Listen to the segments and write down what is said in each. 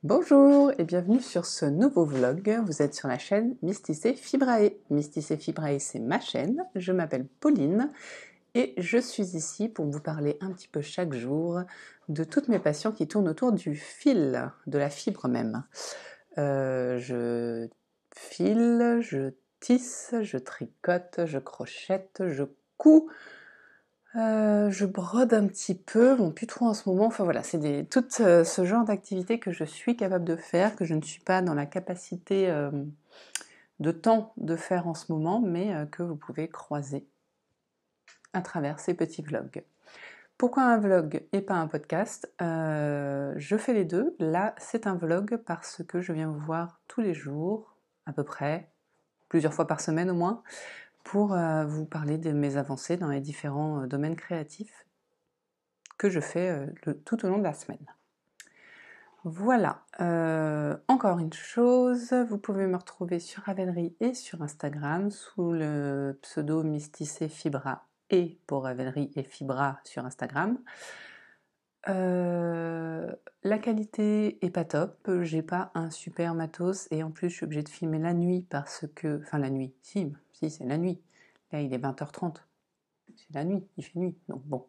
Bonjour et bienvenue sur ce nouveau vlog. Vous êtes sur la chaîne Mysticé Fibrae. Mysticé Fibrae, c'est ma chaîne. Je m'appelle Pauline et je suis ici pour vous parler un petit peu chaque jour de toutes mes passions qui tournent autour du fil, de la fibre même. Je file, je tisse, je tricote, je crochette, je couds. Je brode un petit peu, bon plus trop en ce moment, enfin voilà, c'est tout ce genre d'activité que je suis capable de faire, que je ne suis pas dans la capacité de temps de faire en ce moment, mais que vous pouvez croiser à travers ces petits vlogs. Pourquoi un vlog et pas un podcast? Je fais les deux. Là, c'est un vlog parce que je viens vous voir tous les jours, à peu près, plusieurs fois par semaine au moins, pour vous parler de mes avancées dans les différents domaines créatifs que je fais tout au long de la semaine. Voilà, encore une chose, vous pouvez me retrouver sur Ravelry et sur Instagram sous le pseudo Mysticé Fibra et pour Ravelry et Fibra sur Instagram. La qualité est pas top, j'ai pas un super matos et en plus je suis obligée de filmer la nuit parce que... Enfin la nuit, si c'est la nuit. Là il est 20h30. C'est la nuit, il fait nuit, donc bon.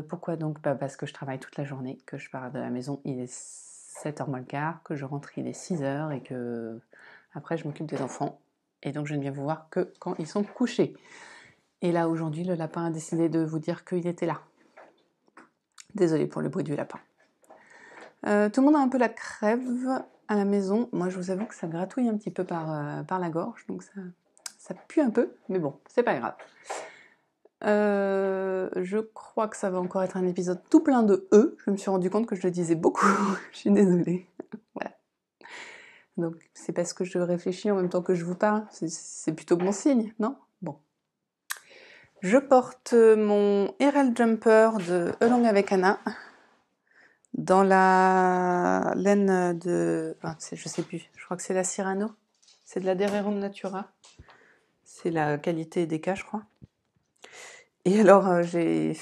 Pourquoi donc? Parce que je travaille toute la journée, que je pars de la maison, il est 7h moins le quart, que je rentre, il est 6h et que après je m'occupe des enfants. Et donc je ne viens vous voir que quand ils sont couchés. Et là aujourd'hui, le lapin a décidé de vous dire qu'il était là. Désolée pour le bruit du lapin. Tout le monde a un peu la crève à la maison. Moi je vous avoue que ça gratouille un petit peu par la gorge, donc ça pue un peu, mais bon, c'est pas grave. Je crois que ça va encore être un épisode tout plein de E. Je me suis rendu compte que je le disais beaucoup. Je suis désolée. Voilà. Donc c'est parce que je réfléchis en même temps que je vous parle. C'est plutôt bon signe, non? Bon. Je porte mon RL Jumper de Along avec Anna dans la laine de... Enfin, je sais plus. Je crois que c'est la Cyrano. C'est de la Derreron Natura. C'est la qualité DK, je crois. Et alors j'ai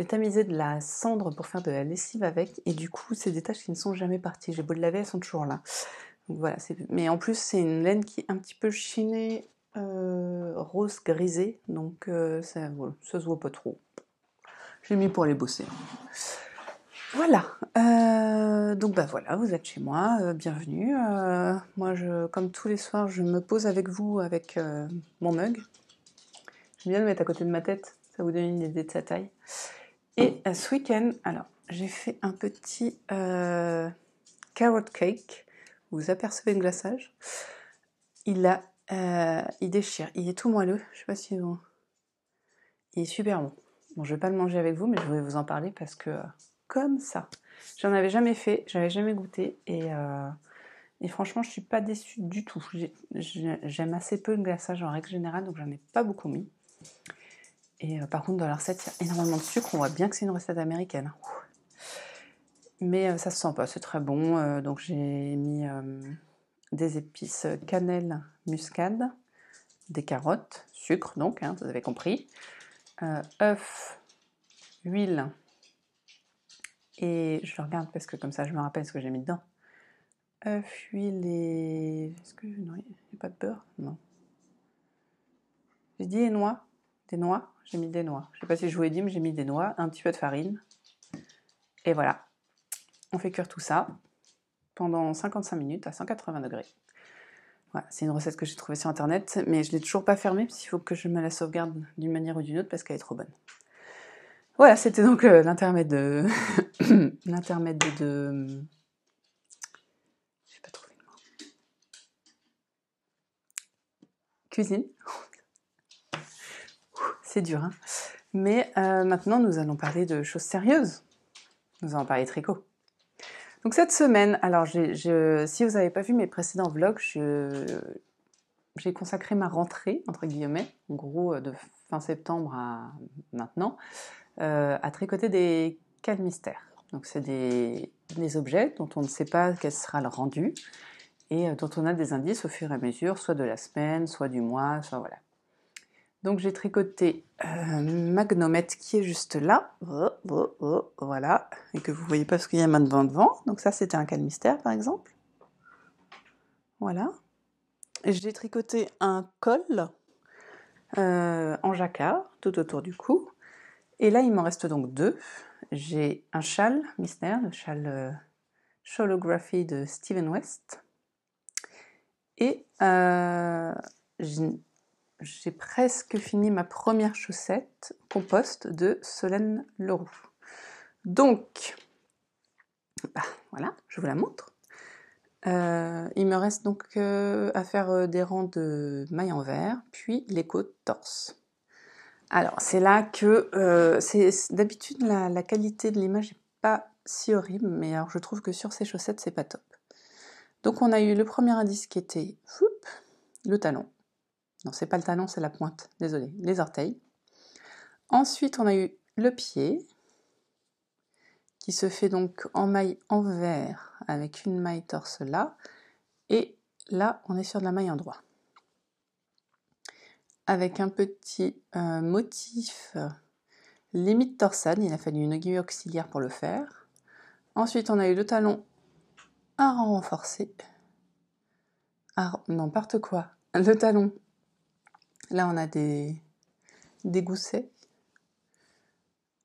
tamisé de la cendre pour faire de la lessive avec, et du coup, c'est des taches qui ne sont jamais parties. J'ai beau le laver, elles sont toujours là. Donc voilà, mais en plus, c'est une laine qui est un petit peu chinée, rose grisé, donc ça, voilà, ça se voit pas trop. J'ai mis pour aller bosser. Voilà, donc voilà, vous êtes chez moi, bienvenue. Moi, comme tous les soirs, je me pose avec vous avec mon mug. J'aime bien le mettre à côté de ma tête, ça vous donne une idée de sa taille. Et ce week-end, alors, j'ai fait un petit carrot cake. Vous apercevez le glaçage. Il déchire. Il est tout moelleux. Je sais pas si vous... Il est super bon. Bon, je vais pas le manger avec vous, mais je voulais vous en parler parce que, comme ça, j'en avais jamais fait, j'avais jamais goûté. Et franchement, je suis pas déçue du tout. J'aime assez peu le glaçage en règle générale, donc j'en ai pas beaucoup mis. Et par contre, dans la recette, il y a énormément de sucre. On voit bien que c'est une recette américaine. Mais ça se sent pas, c'est très bon. Donc j'ai mis des épices cannelle, muscade, des carottes, sucre donc, hein, vous avez compris, œufs, huile, et je le regarde parce que comme ça je me rappelle ce que j'ai mis dedans. œufs, huile et... Est-ce que... Non, il n'y a pas de beurre? Non. J'ai dit des noix. Des noix, j'ai mis des noix. Je sais pas si je vous ai dit, mais j'ai mis des noix, un petit peu de farine. Et voilà. On fait cuire tout ça pendant 55 minutes à 180 degrés. Voilà, c'est une recette que j'ai trouvée sur internet, mais je ne l'ai toujours pas fermée, parce qu'il faut que je me la sauvegarde d'une manière ou d'une autre, parce qu'elle est trop bonne. Voilà, c'était donc l'intermède de... l'intermède de... J'ai pas trouvé le mot. Cuisine. C'est dur, hein. Mais maintenant, nous allons parler de choses sérieuses. Nous allons parler tricot. Donc cette semaine, alors si vous n'avez pas vu mes précédents vlogs, j'ai consacré ma rentrée, entre guillemets, en gros de fin septembre à maintenant, à tricoter des calmistères. Donc c'est des objets dont on ne sait pas quel sera le rendu et dont on a des indices au fur et à mesure, soit de la semaine, soit du mois, soit voilà. Donc j'ai tricoté ma gommette qui est juste là, voilà, et que vous voyez pas parce qu'il y a ma devant. Donc ça c'était un calmystère par exemple. Voilà. J'ai tricoté un col en jacquard tout autour du cou. Et là il m'en reste donc deux. J'ai un châle mystère, le châle Sholography de Steven West. Et j'ai presque fini ma première chaussette compost de Solène Leroux. Donc, voilà, je vous la montre. Il me reste donc à faire des rangs de mailles en vert, puis les côtes torse. Alors, c'est là que d'habitude la qualité de l'image n'est pas si horrible, mais alors je trouve que sur ces chaussettes, c'est pas top. Donc, on a eu le premier indice qui était le talon. Non, c'est pas le talon, c'est la pointe, désolé, les orteils. Ensuite, on a eu le pied, qui se fait donc en maille envers, avec une maille torse là, et là, on est sur de la maille endroit. Avec un petit motif limite torsade, il a fallu une aiguille auxiliaire pour le faire. Ensuite, on a eu le talon à rang renforcé. Non, n'importe quoi. Le talon, là, on a des goussets.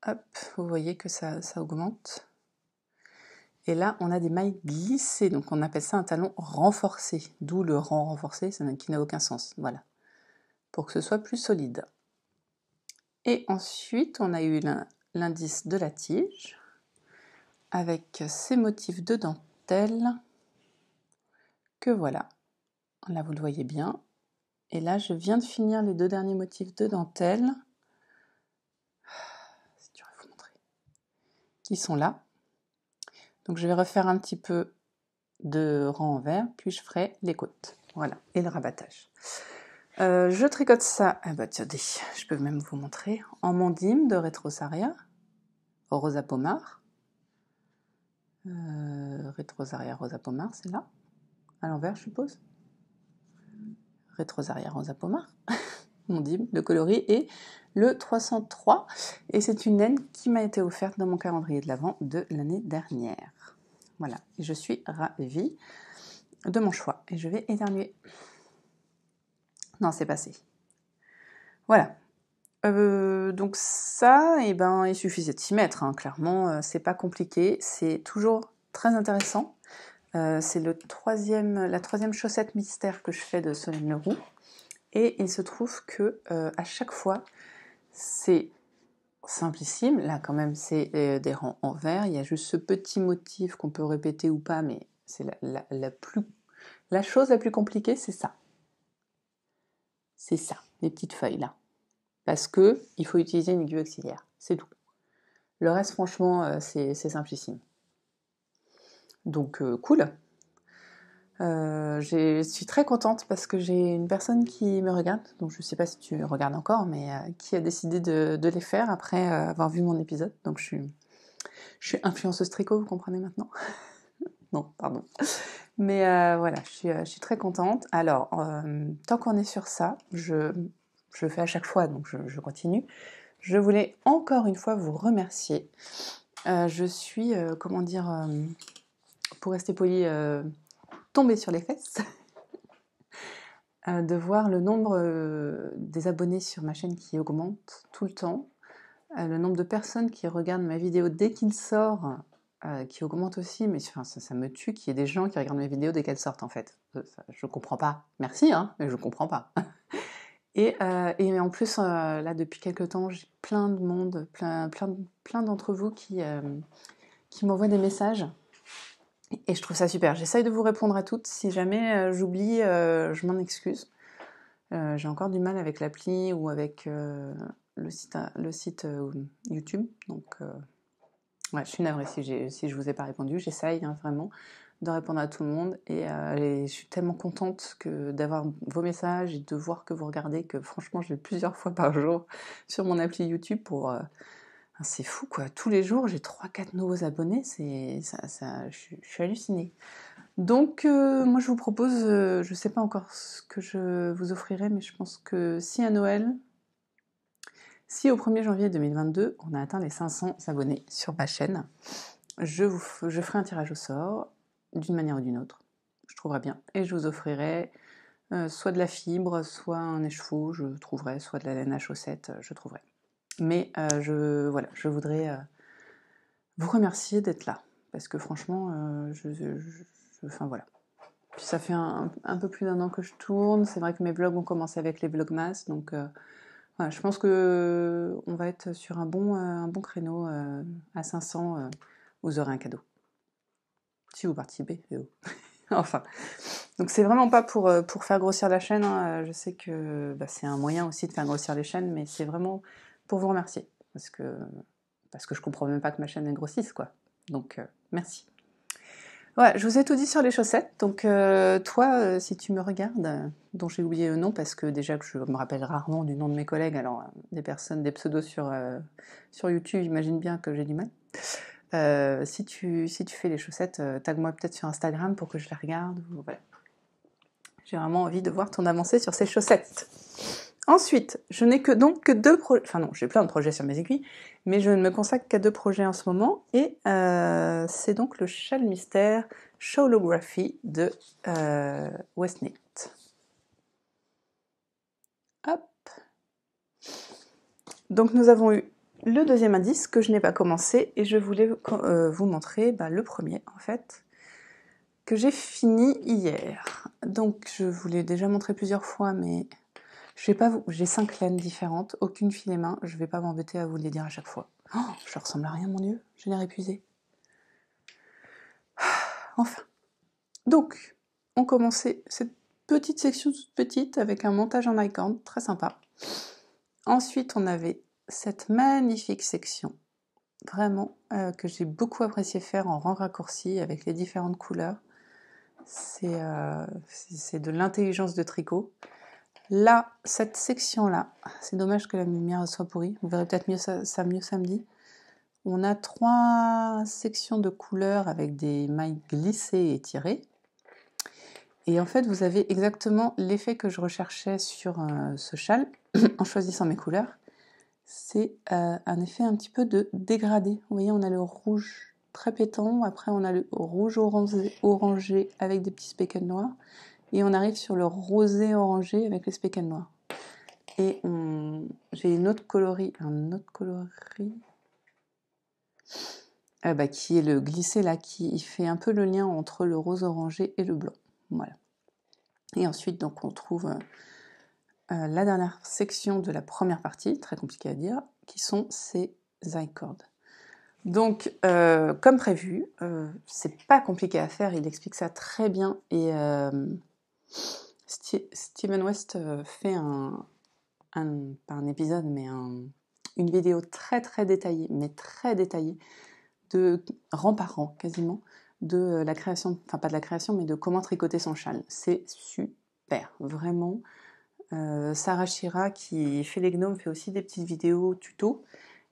Hop, vous voyez que ça augmente. Et là, on a des mailles glissées, donc on appelle ça un talon renforcé, d'où le rang renforcé, qui n'a aucun sens, voilà, pour que ce soit plus solide. Et ensuite, on a eu l'indice de la tige, avec ces motifs de dentelle, que voilà, là vous le voyez bien. Et là, je viens de finir les deux derniers motifs de dentelle, si tu veux vous montrer, qui sont là. Donc je vais refaire un petit peu de rang envers, puis je ferai les côtes, voilà, et le rabattage. Je tricote ça, attendez, je peux même vous montrer, en mondime de Retrosaria, Rosa Pommard. Retrosaria Rosa Pommard, c'est là, à l'envers je suppose. Retrosaria Rosa Pommard, mondime, le coloris est le 303, et c'est une laine qui m'a été offerte dans mon calendrier de l'Avent de l'année dernière. Voilà, et je suis ravie de mon choix, et je vais éternuer. Non, c'est passé. Voilà. Donc ça, il suffisait de s'y mettre, hein. Clairement, c'est pas compliqué, c'est toujours très intéressant. C'est la troisième chaussette mystère que je fais de Solène Leroux, et il se trouve que à chaque fois, c'est simplissime. Là, quand même, c'est des rangs en vert. Il y a juste ce petit motif qu'on peut répéter ou pas, mais c'est la chose la plus compliquée, c'est ça. C'est ça, les petites feuilles là. Parce que il faut utiliser une aiguille auxiliaire, c'est tout. Le reste, franchement, c'est simplissime. Donc, cool. Je suis très contente parce que j'ai une personne qui me regarde, donc je ne sais pas si tu regardes encore, mais qui a décidé de les faire après avoir vu mon épisode. Donc, je suis influenceuse tricot, vous comprenez maintenant? Non, pardon. Mais voilà, je suis très contente. Alors, tant qu'on est sur ça, je fais à chaque fois, donc je continue. Je voulais encore une fois vous remercier. Je suis, pour rester poli, tombée sur les fesses de voir le nombre des abonnés sur ma chaîne qui augmente tout le temps, le nombre de personnes qui regardent ma vidéo dès qu'il sort qui augmente aussi, mais enfin, ça me tue qu'il y ait des gens qui regardent mes vidéos dès qu'elles sortent en fait. Je comprends pas. Merci, hein, mais je comprends pas. Et en plus, là, depuis quelques temps, j'ai plein de monde, plein d'entre vous qui m'envoient des messages. Et je trouve ça super. J'essaye de vous répondre à toutes. Si jamais j'oublie, je m'en excuse. J'ai encore du mal avec l'appli ou avec le site YouTube. Donc, ouais, je suis navrée si je vous ai pas répondu. J'essaye vraiment de répondre à tout le monde. Et je suis tellement contente d'avoir vos messages et de voir que vous regardez, que franchement, je l'ai plusieurs fois par jour sur mon appli YouTube pour... c'est fou quoi, tous les jours j'ai 3-4 nouveaux abonnés, je suis hallucinée. Donc moi je vous propose, je sais pas encore ce que je vous offrirai, mais je pense que si à Noël, Si au 1er janvier 2022, on a atteint les 500 abonnés sur ma chaîne, je ferai un tirage au sort, d'une manière ou d'une autre, je trouverai bien, et je vous offrirai soit de la fibre, soit un écheveau, je trouverai, soit de la laine à chaussettes, je trouverai. Mais je voudrais vous remercier d'être là, parce que franchement, enfin voilà. Puis ça fait un peu plus d'1 an que je tourne, c'est vrai que mes vlogs ont commencé avec les vlogmas, donc voilà, je pense que on va être sur un bon créneau à 500, vous aurez un cadeau. Si vous participez, enfin. Donc c'est vraiment pas pour faire grossir la chaîne, hein. Je sais que c'est un moyen aussi de faire grossir les chaînes, mais c'est vraiment pour vous remercier, parce que je comprends même pas que ma chaîne elle grossisse, quoi. Donc merci. Voilà, je vous ai tout dit sur les chaussettes, donc toi, si tu me regardes, dont j'ai oublié le nom, parce que déjà que je me rappelle rarement du nom de mes collègues, alors des pseudos sur YouTube, j'imagine bien que j'ai du mal. Si tu fais les chaussettes, tag-moi peut-être sur Instagram pour que je les regarde. Voilà. J'ai vraiment envie de voir ton avancée sur ces chaussettes. Ensuite, je n'ai donc que 2 projets, enfin non, j'ai plein de projets sur mes aiguilles, mais je ne me consacre qu'à 2 projets en ce moment, et c'est donc le châle mystère Shawlography de Westnit. Hop. Donc nous avons eu le deuxième indice que je n'ai pas commencé, et je voulais vous montrer le premier, en fait, que j'ai fini hier. Donc je vous l'ai déjà montré plusieurs fois, mais j'ai 5 laines différentes, aucune file et main, je vais pas m'embêter à vous les dire à chaque fois. Oh, je ressemble à rien, mon Dieu, j'ai l'air épuisée. Enfin. Donc, on commençait cette petite section toute petite avec un montage en icône, très sympa. Ensuite, on avait cette magnifique section, vraiment, que j'ai beaucoup apprécié faire en rang raccourci avec les différentes couleurs. C'est de l'intelligence de tricot. Là, cette section-là, c'est dommage que la lumière soit pourrie, vous verrez peut-être mieux ça mieux samedi. On a 3 sections de couleurs avec des mailles glissées et tirées. Et en fait, vous avez exactement l'effet que je recherchais sur ce châle, en choisissant mes couleurs. C'est un effet un petit peu de dégradé. Vous voyez, on a le rouge très pétant, après on a le rouge orangé avec des petits speckles noirs, et on arrive sur le rosé orangé avec les speckles noirs. Et j'ai un autre coloris qui est le glissé là, qui fait un peu le lien entre le rose orangé et le blanc. Voilà. Et ensuite, donc, on trouve la dernière section de la première partie, très compliquée à dire, qui sont ces I-cords. Donc, comme prévu, c'est pas compliqué à faire, il explique ça très bien, et Steven West fait pas un épisode, mais une vidéo très très détaillée, de rang par rang quasiment, de la création, enfin pas de la création, mais de comment tricoter son châle. C'est super, vraiment. Sarah Shira, qui fait les gnomes, fait aussi des petites vidéos tuto,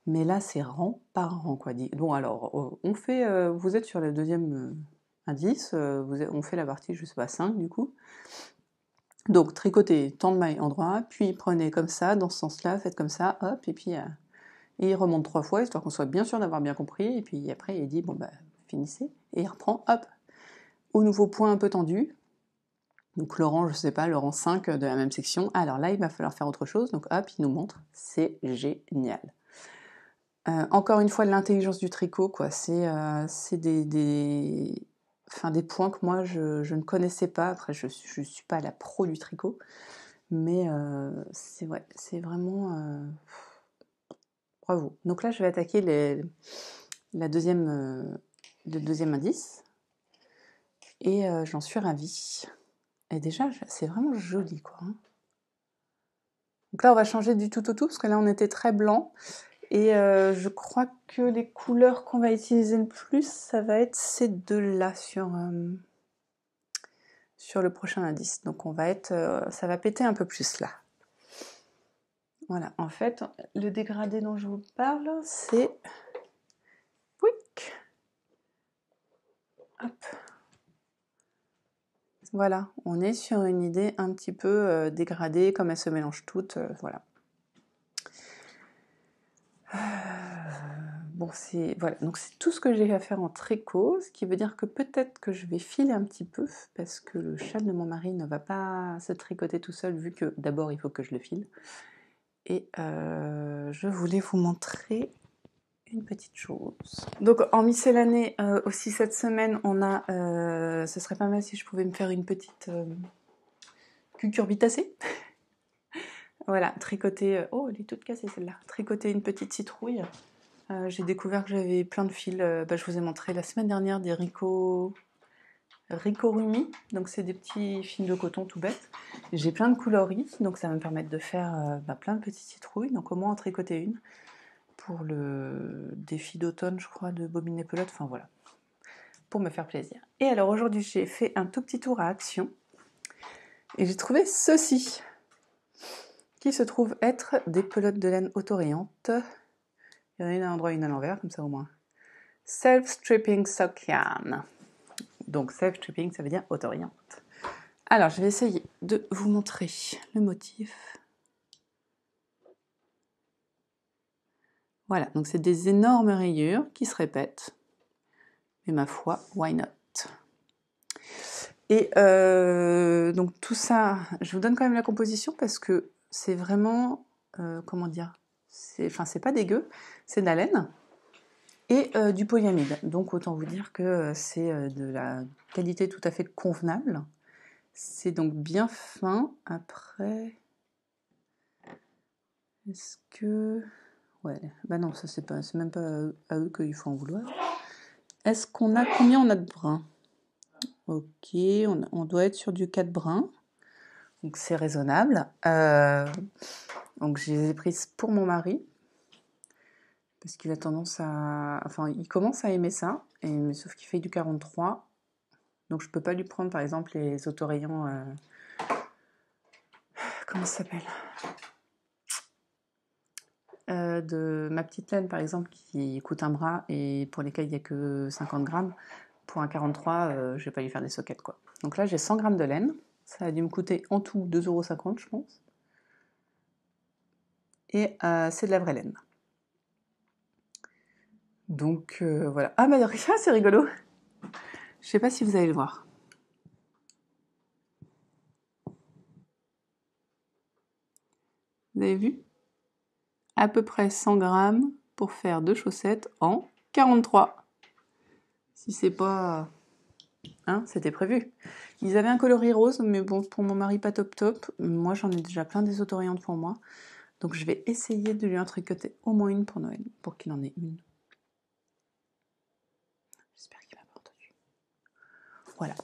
mais là c'est rang par rang, quoi. Bon alors, vous êtes sur le deuxième indice, on fait la partie, je sais pas, 5 du coup. Donc tricotez tant de mailles endroit, puis prenez comme ça, dans ce sens-là, faites comme ça, hop, et puis il remonte 3 fois, histoire qu'on soit bien sûr d'avoir bien compris, et puis après il dit, bon finissez, et il reprend, hop, au nouveau point un peu tendu, donc le rang, je sais pas, le rang 5 de la même section, alors là il va falloir faire autre chose, donc hop, il nous montre, c'est génial. Encore une fois, l'intelligence du tricot, quoi, c'est des points que moi je ne connaissais pas, après je suis pas la pro du tricot, mais c'est vraiment... bravo. Donc là, je vais attaquer le deuxième indice. Et j'en suis ravie. Et déjà, c'est vraiment joli, quoi. Donc là, on va changer du tout au tout, parce que là, on était très blanc. Et je crois que les couleurs qu'on va utiliser le plus, ça va être ces deux-là sur le prochain indice. Donc ça va péter un peu plus là. Voilà, en fait, le dégradé dont je vous parle, c'est... Hop. Voilà, on est sur une idée un petit peu dégradée, comme elles se mélangent toutes, voilà. Bon, voilà, donc c'est tout ce que j'ai à faire en tricot, ce qui veut dire que peut-être que je vais filer un petit peu, parce que le châle de mon mari ne va pas se tricoter tout seul, vu que d'abord il faut que je le file. Et je voulais vous montrer une petite chose. Donc en miscellanée, aussi cette semaine, on a, ce serait pas mal si je pouvais me faire une petite cucurbitacée. Voilà, tricoter, oh elle est toute cassée celle-là, tricoter une petite citrouille. J'ai découvert que j'avais plein de fils, je vous ai montré la semaine dernière des Ricorumi, donc c'est des petits fils de coton tout bêtes. J'ai plein de coloris, donc ça va me permettre de faire plein de petites citrouilles, donc au moins en tricoter une pour le défi d'automne, je crois, de Bobine et Pelote, enfin voilà, pour me faire plaisir. Et alors aujourd'hui, j'ai fait un tout petit tour à Action, et j'ai trouvé ceci, qui se trouve être des pelotes de laine autorayantes. Il y en a une à l'endroit et une à l'envers, comme ça au moins. Self-stripping sock yarn. Donc self-stripping, ça veut dire autorayante. Alors, je vais essayer de vous montrer le motif. Voilà, donc c'est des énormes rayures qui se répètent. Mais ma foi, why not? Et donc tout ça, je vous donne quand même la composition parce que c'est vraiment, comment dire, c'est pas dégueu, c'est de la laine et du polyamide. Donc autant vous dire que c'est de la qualité tout à fait convenable. C'est donc bien fin. Après, est-ce que... Ouais, bah non, ça c'est même pas à eux qu'il faut en vouloir. Est-ce qu'on a... Combien on a de brins? Ok, on doit être sur du 4 brins. Donc c'est raisonnable. Donc je les ai prises pour mon mari. Parce qu'il a tendance à... Enfin, il commence à aimer ça. Mais sauf qu'il fait du 43. Donc je peux pas lui prendre par exemple les autorayants... comment ça s'appelle? De ma petite laine par exemple qui coûte un bras et pour lesquels il n'y a que 50 grammes. Pour un 43, je vais pas lui faire des soquettes quoi. Donc là j'ai 100 grammes de laine. Ça a dû me coûter en tout 2,50 € je pense. Et c'est de la vraie laine. Donc voilà. Ah bah c'est rigolo. Je sais pas si vous allez le voir. Vous avez vu? À peu près 100 grammes pour faire 2 chaussettes en 43. Si c'est pas... Hein, c'était prévu. Ils avaient un coloris rose, mais bon, pour mon mari, pas top top. Moi, j'en ai déjà plein des autorayantes pour moi. Donc, je vais essayer de lui en tricoter au moins une pour Noël, pour qu'il en ait une. J'espère qu'il m'a pas entendu. Voilà.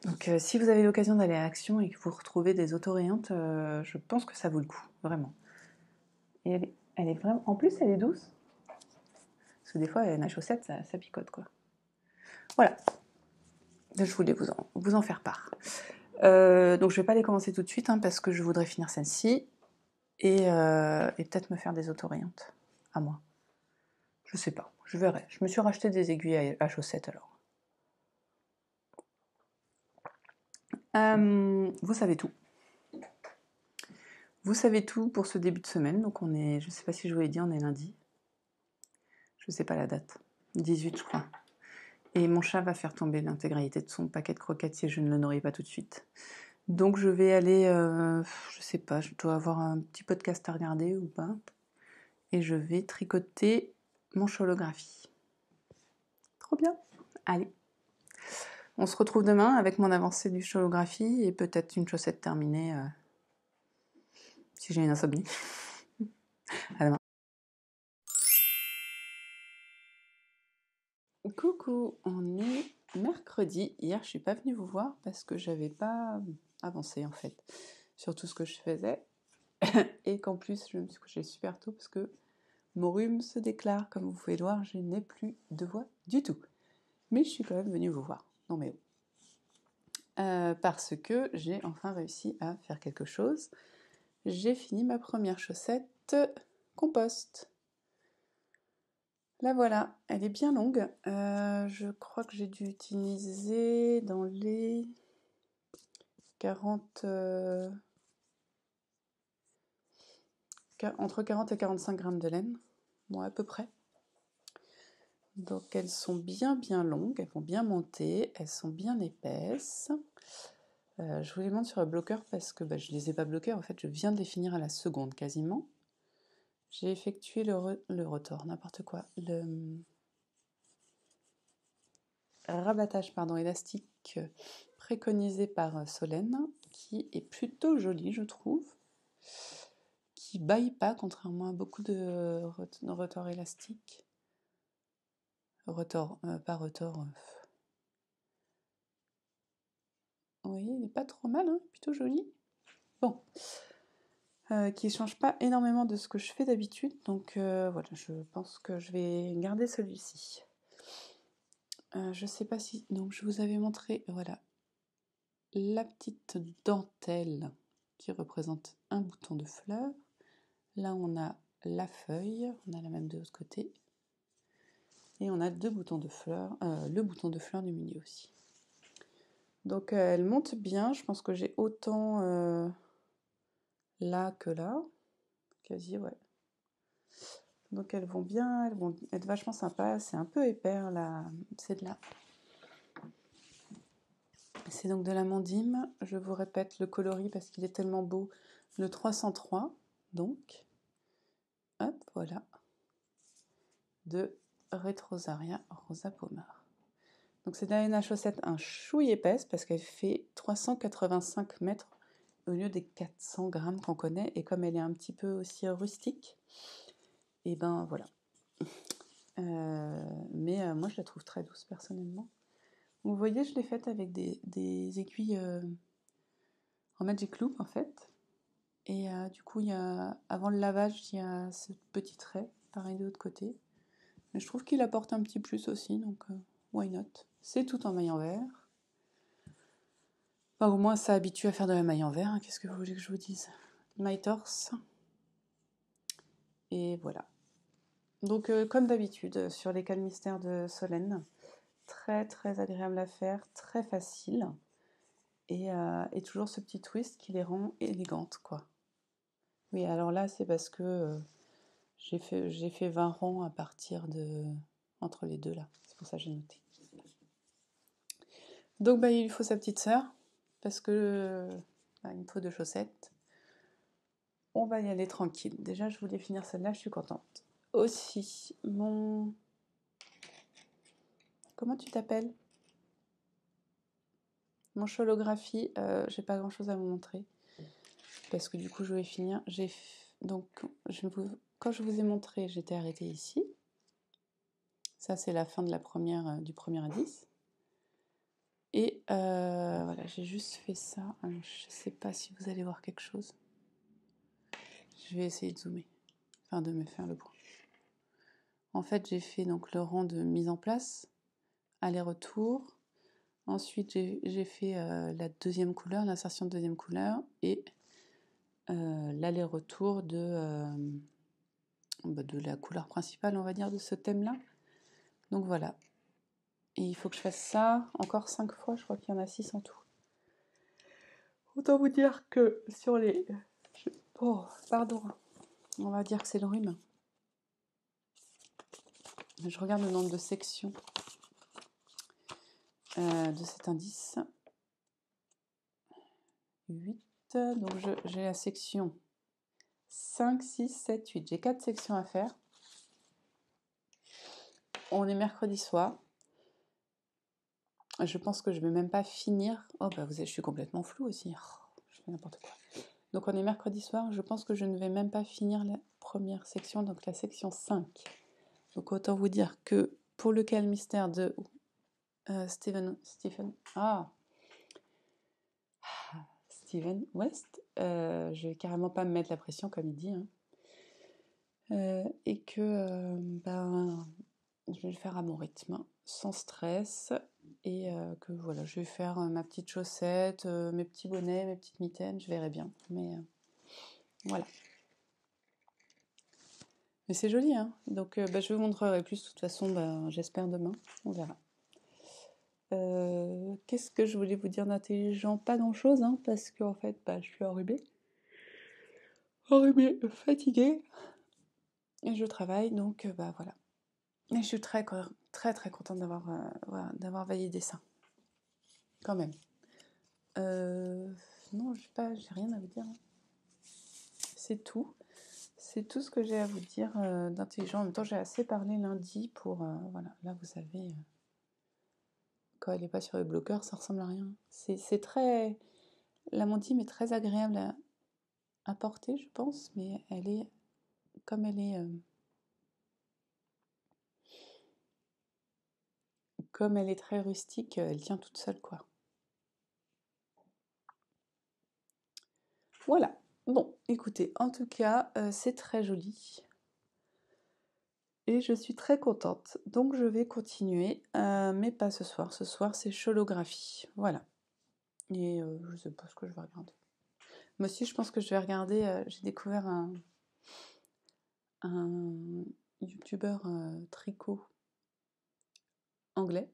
Donc, si vous avez l'occasion d'aller à Action et que vous retrouvez des autorayantes, je pense que ça vaut le coup, vraiment. Et elle est vraiment... En plus, elle est douce. Parce que des fois, la chaussette, ça picote, quoi. Voilà. Je voulais vous en faire part. Donc je vais pas les commencer tout de suite, hein, parce que je voudrais finir celle-ci. Et peut-être me faire des autorayantes. À moi. Je sais pas, je verrai. Je me suis racheté des aiguilles à chaussettes alors. Vous savez tout. Vous savez tout pour ce début de semaine. Donc on est, je sais pas si je vous l'ai dit, on est lundi. Je sais pas la date. 18 je crois. Et mon chat va faire tomber l'intégralité de son paquet de croquettes si je ne le nourris pas tout de suite. Donc je vais aller, je sais pas, je dois avoir un petit podcast à regarder ou pas. Et je vais tricoter mon cholographie. Trop bien. Allez. On se retrouve demain avec mon avancée du cholographie et peut-être une chaussette terminée si j'ai une insomnie. À demain. Coucou, on est mercredi. Hier, je suis pas venue vous voir parce que j'avais pas avancé en fait sur tout ce que je faisais et qu'en plus je me suis couchée super tôt parce que mon rhume se déclare. Comme vous pouvez le voir, je n'ai plus de voix du tout. Mais je suis quand même venue vous voir. Non mais parce que j'ai enfin réussi à faire quelque chose. J'ai fini ma première chaussette compost. La voilà, elle est bien longue. Je crois que j'ai dû utiliser dans les 40... entre 40 et 45 grammes de laine. bon, à peu près. Donc elles sont bien longues, elles vont bien monter, elles sont bien épaisses. Je vous les montre sur le bloqueur parce que je ne les ai pas bloquées, en fait je viens de les finir à la seconde quasiment. J'ai effectué le rotor, n'importe quoi, le rabattage élastique préconisé par Solène, qui est plutôt joli je trouve, qui baille pas contrairement à beaucoup de rotors élastiques. Pas rotor. Oui, il n'est pas trop mal, hein, plutôt joli. Bon, qui ne change pas énormément de ce que je fais d'habitude, donc voilà, je pense que je vais garder celui-ci. Je sais pas si... Donc je vous avais montré, voilà, la petite dentelle qui représente un bouton de fleur. Là on a la feuille, on a la même de l'autre côté. Et on a deux boutons de fleurs, le bouton de fleur du milieu aussi. Donc elle monte bien, je pense que j'ai autant là que là, quasi ouais. Donc elles vont bien, elles vont être vachement sympas, c'est un peu épais là, c'est de là. C'est donc de la Mondim, je vous répète le coloris parce qu'il est tellement beau, le 303, donc, hop, voilà, de Retrosaria Rosa Pomar. Donc c'est de la laine à chaussette un chouille épaisse parce qu'elle fait 385 mètres au lieu des 400 grammes qu'on connaît, et comme elle est un petit peu aussi rustique, et ben voilà. Mais moi je la trouve très douce personnellement. Vous voyez, je l'ai faite avec des aiguilles en Magic Loop en fait. Et du coup, avant le lavage, il y a ce petit trait, pareil de l'autre côté. Mais je trouve qu'il apporte un petit plus aussi, donc why not. C'est tout en maille en verre. Enfin, au moins, ça habitue à faire de la maille en verre. Hein. Qu'est-ce que vous voulez que je vous dise? Maille torse. Et voilà. Donc, comme d'habitude, sur les calmistères de Solène, très agréable à faire, très facile. Et toujours ce petit twist qui les rend élégantes, quoi. Oui, alors là, c'est parce que j'ai fait 20 rangs à partir de... entre les deux, là. C'est pour ça que j'ai noté. Donc, il lui faut sa petite sœur, parce que il me faut 2 chaussettes. On va y aller tranquille. Déjà, je voulais finir celle-là, je suis contente. Aussi, mon... Comment tu t'appelles? Mon Cholographie, j'ai pas grand-chose à vous montrer. Parce que du coup, je vais finir. Donc, quand je vous ai montré, j'étais arrêtée ici. Ça, c'est la fin de du premier indice. Et voilà, j'ai juste fait ça. Alors, je sais pas si vous allez voir quelque chose. Je vais essayer de zoomer. Enfin, de me faire le point. En fait, j'ai fait donc le rang de mise en place, aller-retour. Ensuite, j'ai fait la deuxième couleur, l'insertion de deuxième couleur et l'aller-retour de la couleur principale, on va dire, de ce thème-là. Donc voilà. Et il faut que je fasse ça encore 5 fois, je crois qu'il y en a 6 en tout. Autant vous dire que sur les... Oh, pardon. On va dire que c'est le rhume. Je regarde le nombre de sections de cet indice. 8. Donc j'ai la section 5, 6, 7, 8. J'ai 4 sections à faire. On est mercredi soir. Je pense que je ne vais même pas finir. Oh je suis complètement floue aussi. Oh, je fais n'importe quoi. Donc on est mercredi soir. Je pense que je ne vais même pas finir la première section, donc la section 5. Donc autant vous dire que pour le calmistère de Steven West, je vais carrément pas me mettre la pression comme il dit. Hein. Et que je vais le faire à mon rythme, sans stress, et que voilà, je vais faire ma petite chaussette, mes petits bonnets, mes petites mitaines, je verrai bien, mais voilà. Mais c'est joli, hein, donc je vous montrerai plus, de toute façon, j'espère demain, on verra. Qu'est-ce que je voulais vous dire d'intelligent? Pas grand-chose, hein, parce qu'en fait, je suis enrhumée, fatiguée, et je travaille, donc bah voilà. Et je suis très très contente voilà, d'avoir validé ça, quand même. Non, j'ai rien à vous dire. C'est tout. C'est tout ce que j'ai à vous dire d'intelligent. En même temps, j'ai assez parlé lundi pour... voilà, là, vous savez, quand elle n'est pas sur le bloqueur, ça ressemble à rien. C'est très... La montime est très agréable à porter, je pense, mais elle est... Comme elle est... Comme elle est très rustique, elle tient toute seule, quoi. Voilà. Bon, écoutez, en tout cas, c'est très joli. Et je suis très contente. Donc, je vais continuer, mais pas ce soir. Ce soir, c'est cholographie. Voilà. Et je sais pas ce que je vais regarder. Moi aussi, je pense que je vais regarder... j'ai découvert un youtubeur tricot anglais.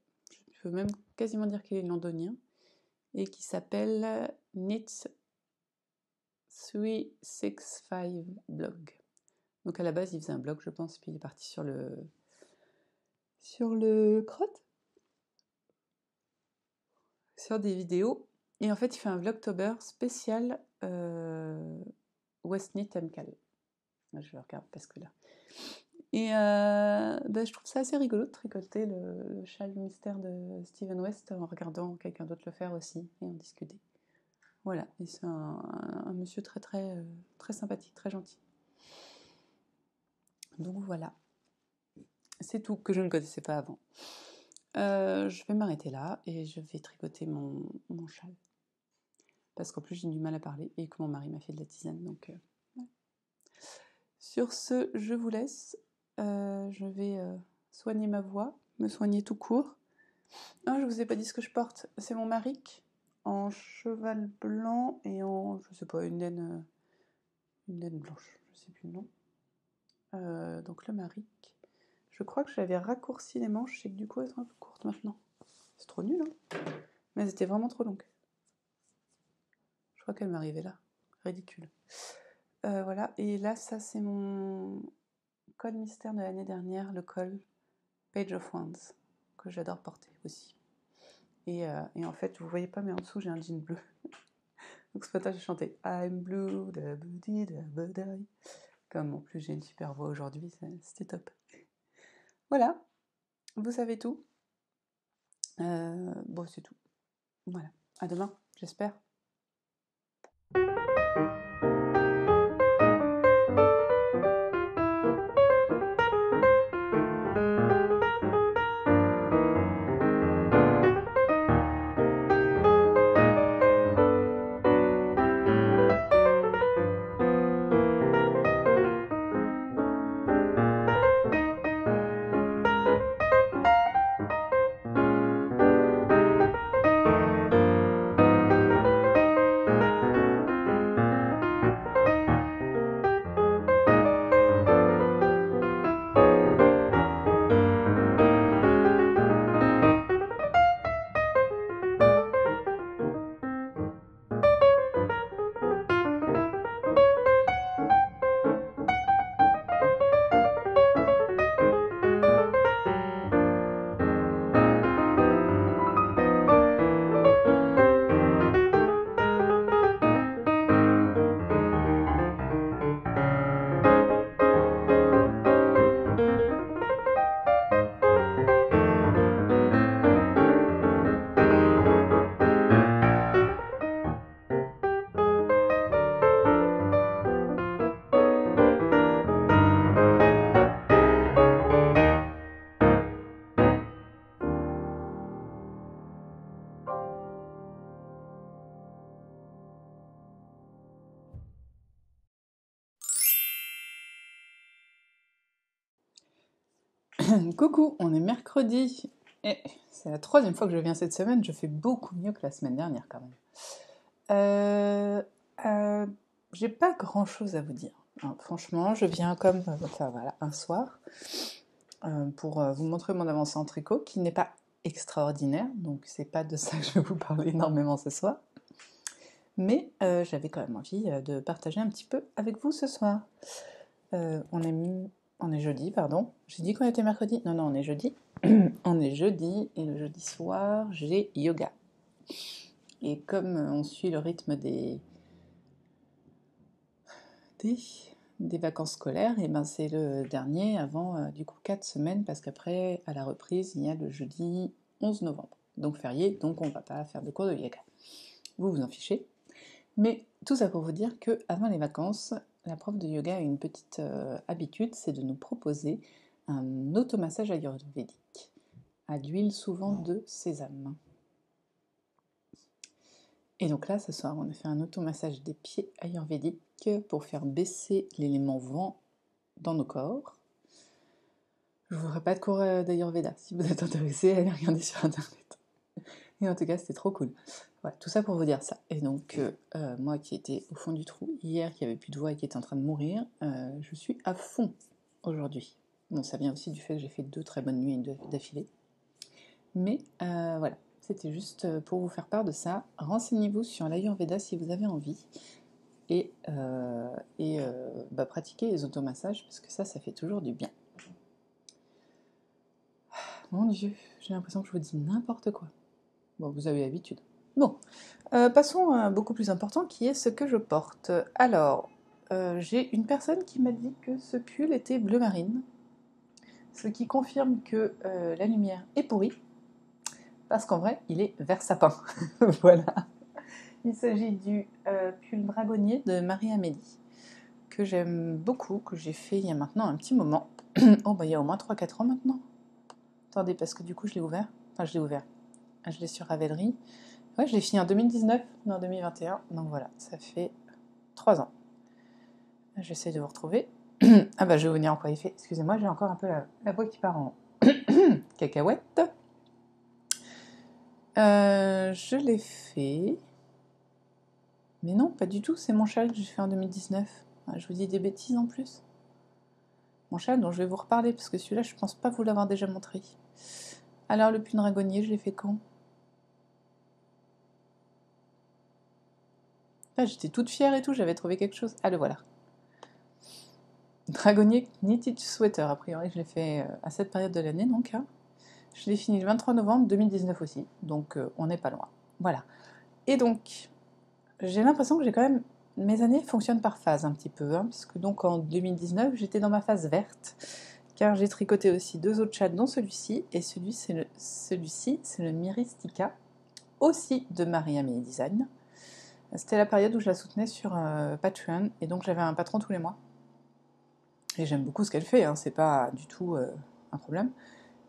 Je peux même quasiment dire qu'il est londonien. Et qui s'appelle Knit365 Blog. Donc à la base, il faisait un blog, je pense, puis il est parti sur le crotte, sur des vidéos. Et en fait, il fait un vlogtober spécial Westnit MCAL. Je le regarde parce que là. Et bah, je trouve ça assez rigolo de tricoter le châle mystère de Steven West en regardant quelqu'un d'autre le faire aussi et en discuter. Voilà, et c'est un monsieur très sympathique, très gentil. Donc voilà, c'est tout que je ne connaissais pas avant. Je vais m'arrêter là et je vais tricoter mon châle. Parce qu'en plus j'ai du mal à parler et que mon mari m'a fait de la tisane. Donc, ouais. Sur ce, je vous laisse. Je vais soigner ma voix, me soigner tout court. Ah, je vous ai pas dit ce que je porte. C'est mon Maric en cheval blanc et en, je sais pas, une laine blanche. Je sais plus le nom. Donc le Maric. Je crois que j'avais raccourci les manches et que du coup elles sont un peu courtes maintenant. C'est trop nul, hein. Mais elles étaient vraiment trop longues. Je crois qu'elle m'arrivait là. Ridicule. Voilà, et là ça c'est mon col mystère de l'année dernière, le col Page of Wands, que j'adore porter aussi. Et en fait, vous voyez pas, mais en dessous j'ai un jean bleu. Donc ce matin j'ai chanté I'm blue, da booty, da budai. Comme en plus j'ai une super voix aujourd'hui, c'était top. Voilà, vous savez tout. Bon, c'est tout. Voilà. À demain, j'espère. Coucou, on est mercredi. Et c'est la 3e fois que je viens cette semaine, je fais beaucoup mieux que la semaine dernière quand même. J'ai pas grand chose à vous dire. Hein, franchement, je viens comme voilà, un soir pour vous montrer mon avancée en tricot qui n'est pas extraordinaire, donc c'est pas de ça que je vais vous parler énormément ce soir. Mais j'avais quand même envie de partager un petit peu avec vous ce soir. On est On est jeudi, pardon. J'ai dit qu'on était mercredi? Non, on est jeudi. On est jeudi, et le jeudi soir, j'ai yoga. Et comme on suit le rythme des vacances scolaires, et ben c'est le dernier avant du coup 4 semaines, parce qu'après, à la reprise, il y a le jeudi 11 novembre. Donc férié, donc on va pas faire de cours de yoga. Vous vous en fichez. Mais tout ça pour vous dire que avant les vacances, la prof de yoga a une petite habitude, c'est de nous proposer un automassage ayurvédique à l'huile souvent de sésame. Et donc là, ce soir, on a fait un automassage des pieds ayurvédiques pour faire baisser l'élément vent dans nos corps. Je ne vous ferai pas de cours d'ayurveda. Si vous êtes intéressé, allez regarder sur internet. Et en tout cas, c'était trop cool. Ouais, tout ça pour vous dire ça. Et donc, moi qui étais au fond du trou hier, qui avait plus de voix et qui était en train de mourir, je suis à fond aujourd'hui. Bon, ça vient aussi du fait que j'ai fait 2 très bonnes nuits d'affilée. Mais voilà, c'était juste pour vous faire part de ça. Renseignez-vous sur l'Ayurveda si vous avez envie. Et pratiquez les automassages, parce que ça fait toujours du bien. Mon Dieu, j'ai l'impression que je vous dis n'importe quoi. Bon, vous avez l'habitude. Bon, passons à un beaucoup plus important, qui est ce que je porte. Alors, j'ai une personne qui m'a dit que ce pull était bleu marine, ce qui confirme que la lumière est pourrie, parce qu'en vrai, il est vert sapin. Voilà. Il s'agit du pull dragonnier de Marie-Amélie, que j'aime beaucoup, que j'ai fait il y a maintenant un petit moment. Oh, bah il y a au moins 3-4 ans maintenant. Attendez, parce que du coup, je l'ai ouvert. Enfin, je l'ai ouvert. Je l'ai sur Ravelry. Ouais, je l'ai fini en 2019, non, en 2021. Donc voilà, ça fait 3 ans. J'essaie de vous retrouver. Ah bah, je vais vous dire en quoi il fait. Excusez-moi, j'ai encore un peu la voix qui part en cacahuète. Je l'ai fait... Mais non, pas du tout, c'est mon châle que j'ai fait en 2019. Je vous dis des bêtises en plus. Mon châle dont je vais vous reparler, parce que celui-là, je pense pas vous l'avoir déjà montré. Alors, le pull dragonnier, je l'ai fait quand? Là, j'étais toute fière et tout, j'avais trouvé quelque chose. Ah, le voilà. Dragonnier Knitted Sweater, a priori, je l'ai fait à cette période de l'année, donc. Hein. Je l'ai fini le 23 novembre 2019 aussi, donc on n'est pas loin. Voilà. Et donc, j'ai l'impression que j'ai quand même... Mes années fonctionnent par phase un petit peu, hein, parce que donc en 2019, j'étais dans ma phase verte, car j'ai tricoté aussi 2 autres châles, dont celui-ci, et celui-ci, c'est le Myristica, aussi de Marie-Amélie Design. C'était la période où je la soutenais sur Patreon, et donc j'avais un patron tous les mois. Et j'aime beaucoup ce qu'elle fait, hein, c'est pas du tout un problème.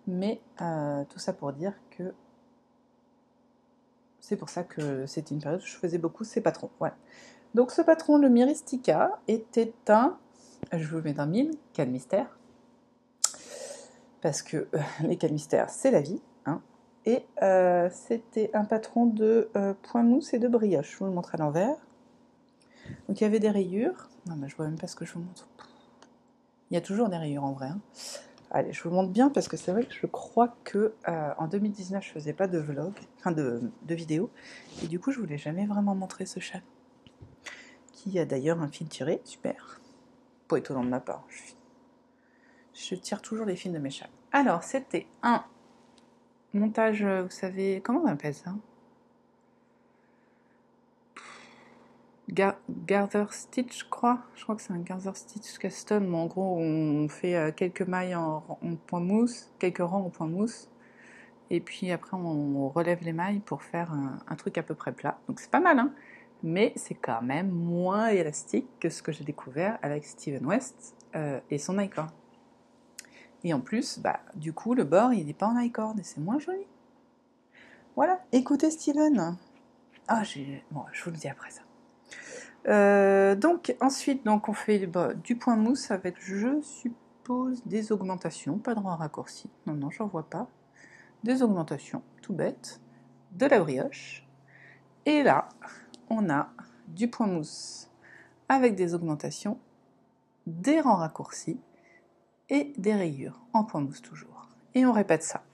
Mais tout ça pour dire que c'est pour ça que c'était une période où je faisais beaucoup ces patrons. Voilà. Donc ce patron, le Myristica, était un, je vous le mets dans 1000, calmystère, parce que les calmystères, c'est la vie. Hein. Et c'était un patron de point mousse et de brioche. Je vous le montre à l'envers. Donc il y avait des rayures. Non, mais je vois même pas ce que je vous montre. Il y a toujours des rayures en vrai. Hein. Allez, je vous montre bien parce que c'est vrai que je crois que en 2019, je faisais pas de vlog, enfin de vidéo. Et du coup, je voulais jamais vraiment montrer ce châle. Qui a d'ailleurs un fil tiré, super. Pas étonnant de ma part. Je tire toujours les fils de mes châles. Alors, c'était un montage, vous savez, comment on appelle ça? Gather Stitch, je crois que c'est un Gather Stitch custom. Mais en gros, on fait quelques mailles en point mousse, quelques rangs en point mousse, et puis après on relève les mailles pour faire un truc à peu près plat. Donc c'est pas mal, hein, mais c'est quand même moins élastique que ce que j'ai découvert avec Steven West et son I-cord. Et en plus, bah, du coup, le bord, il n'est pas en I-cord et c'est moins joli. Voilà, écoutez Steven. Ah, bon, je vous le dis après ça. Donc ensuite, on fait du point mousse avec, je suppose, des augmentations, pas de raccourci. Non, j'en vois pas. Des augmentations, tout bête, de la brioche. Et là, on a du point mousse avec des augmentations, des rangs raccourcis et des rayures en point mousse toujours. Et on répète ça.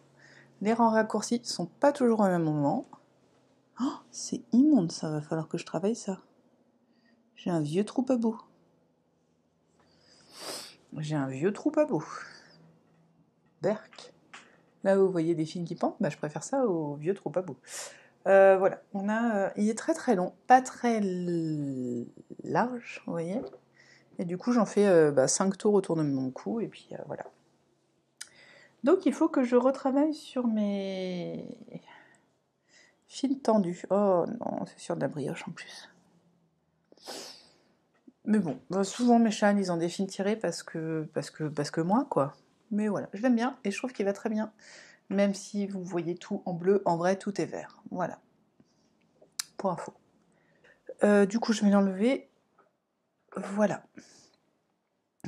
Les rangs raccourcis sont pas toujours au même moment. Oh, c'est immonde, ça va falloir que je travaille ça. J'ai un vieux trou pas beau. J'ai un vieux troupe à bout. Berk. Là où vous voyez des films qui pendent, bah, je préfère ça au vieux troupe à bout. Voilà, il est très très long, pas très large, vous voyez. Et du coup, j'en fais 5 tours autour de mon cou, et puis voilà. Donc, il faut que je retravaille sur mes fils tendus. Oh non, c'est sur de la brioche en plus. Mais bon, souvent mes châles, ils ont des fils tirés parce que moi, quoi. Mais voilà, je l'aime bien, et je trouve qu'il va très bien. Même si vous voyez tout en bleu, en vrai, tout est vert. Voilà. Pour info. Du coup, je vais l'enlever. Voilà.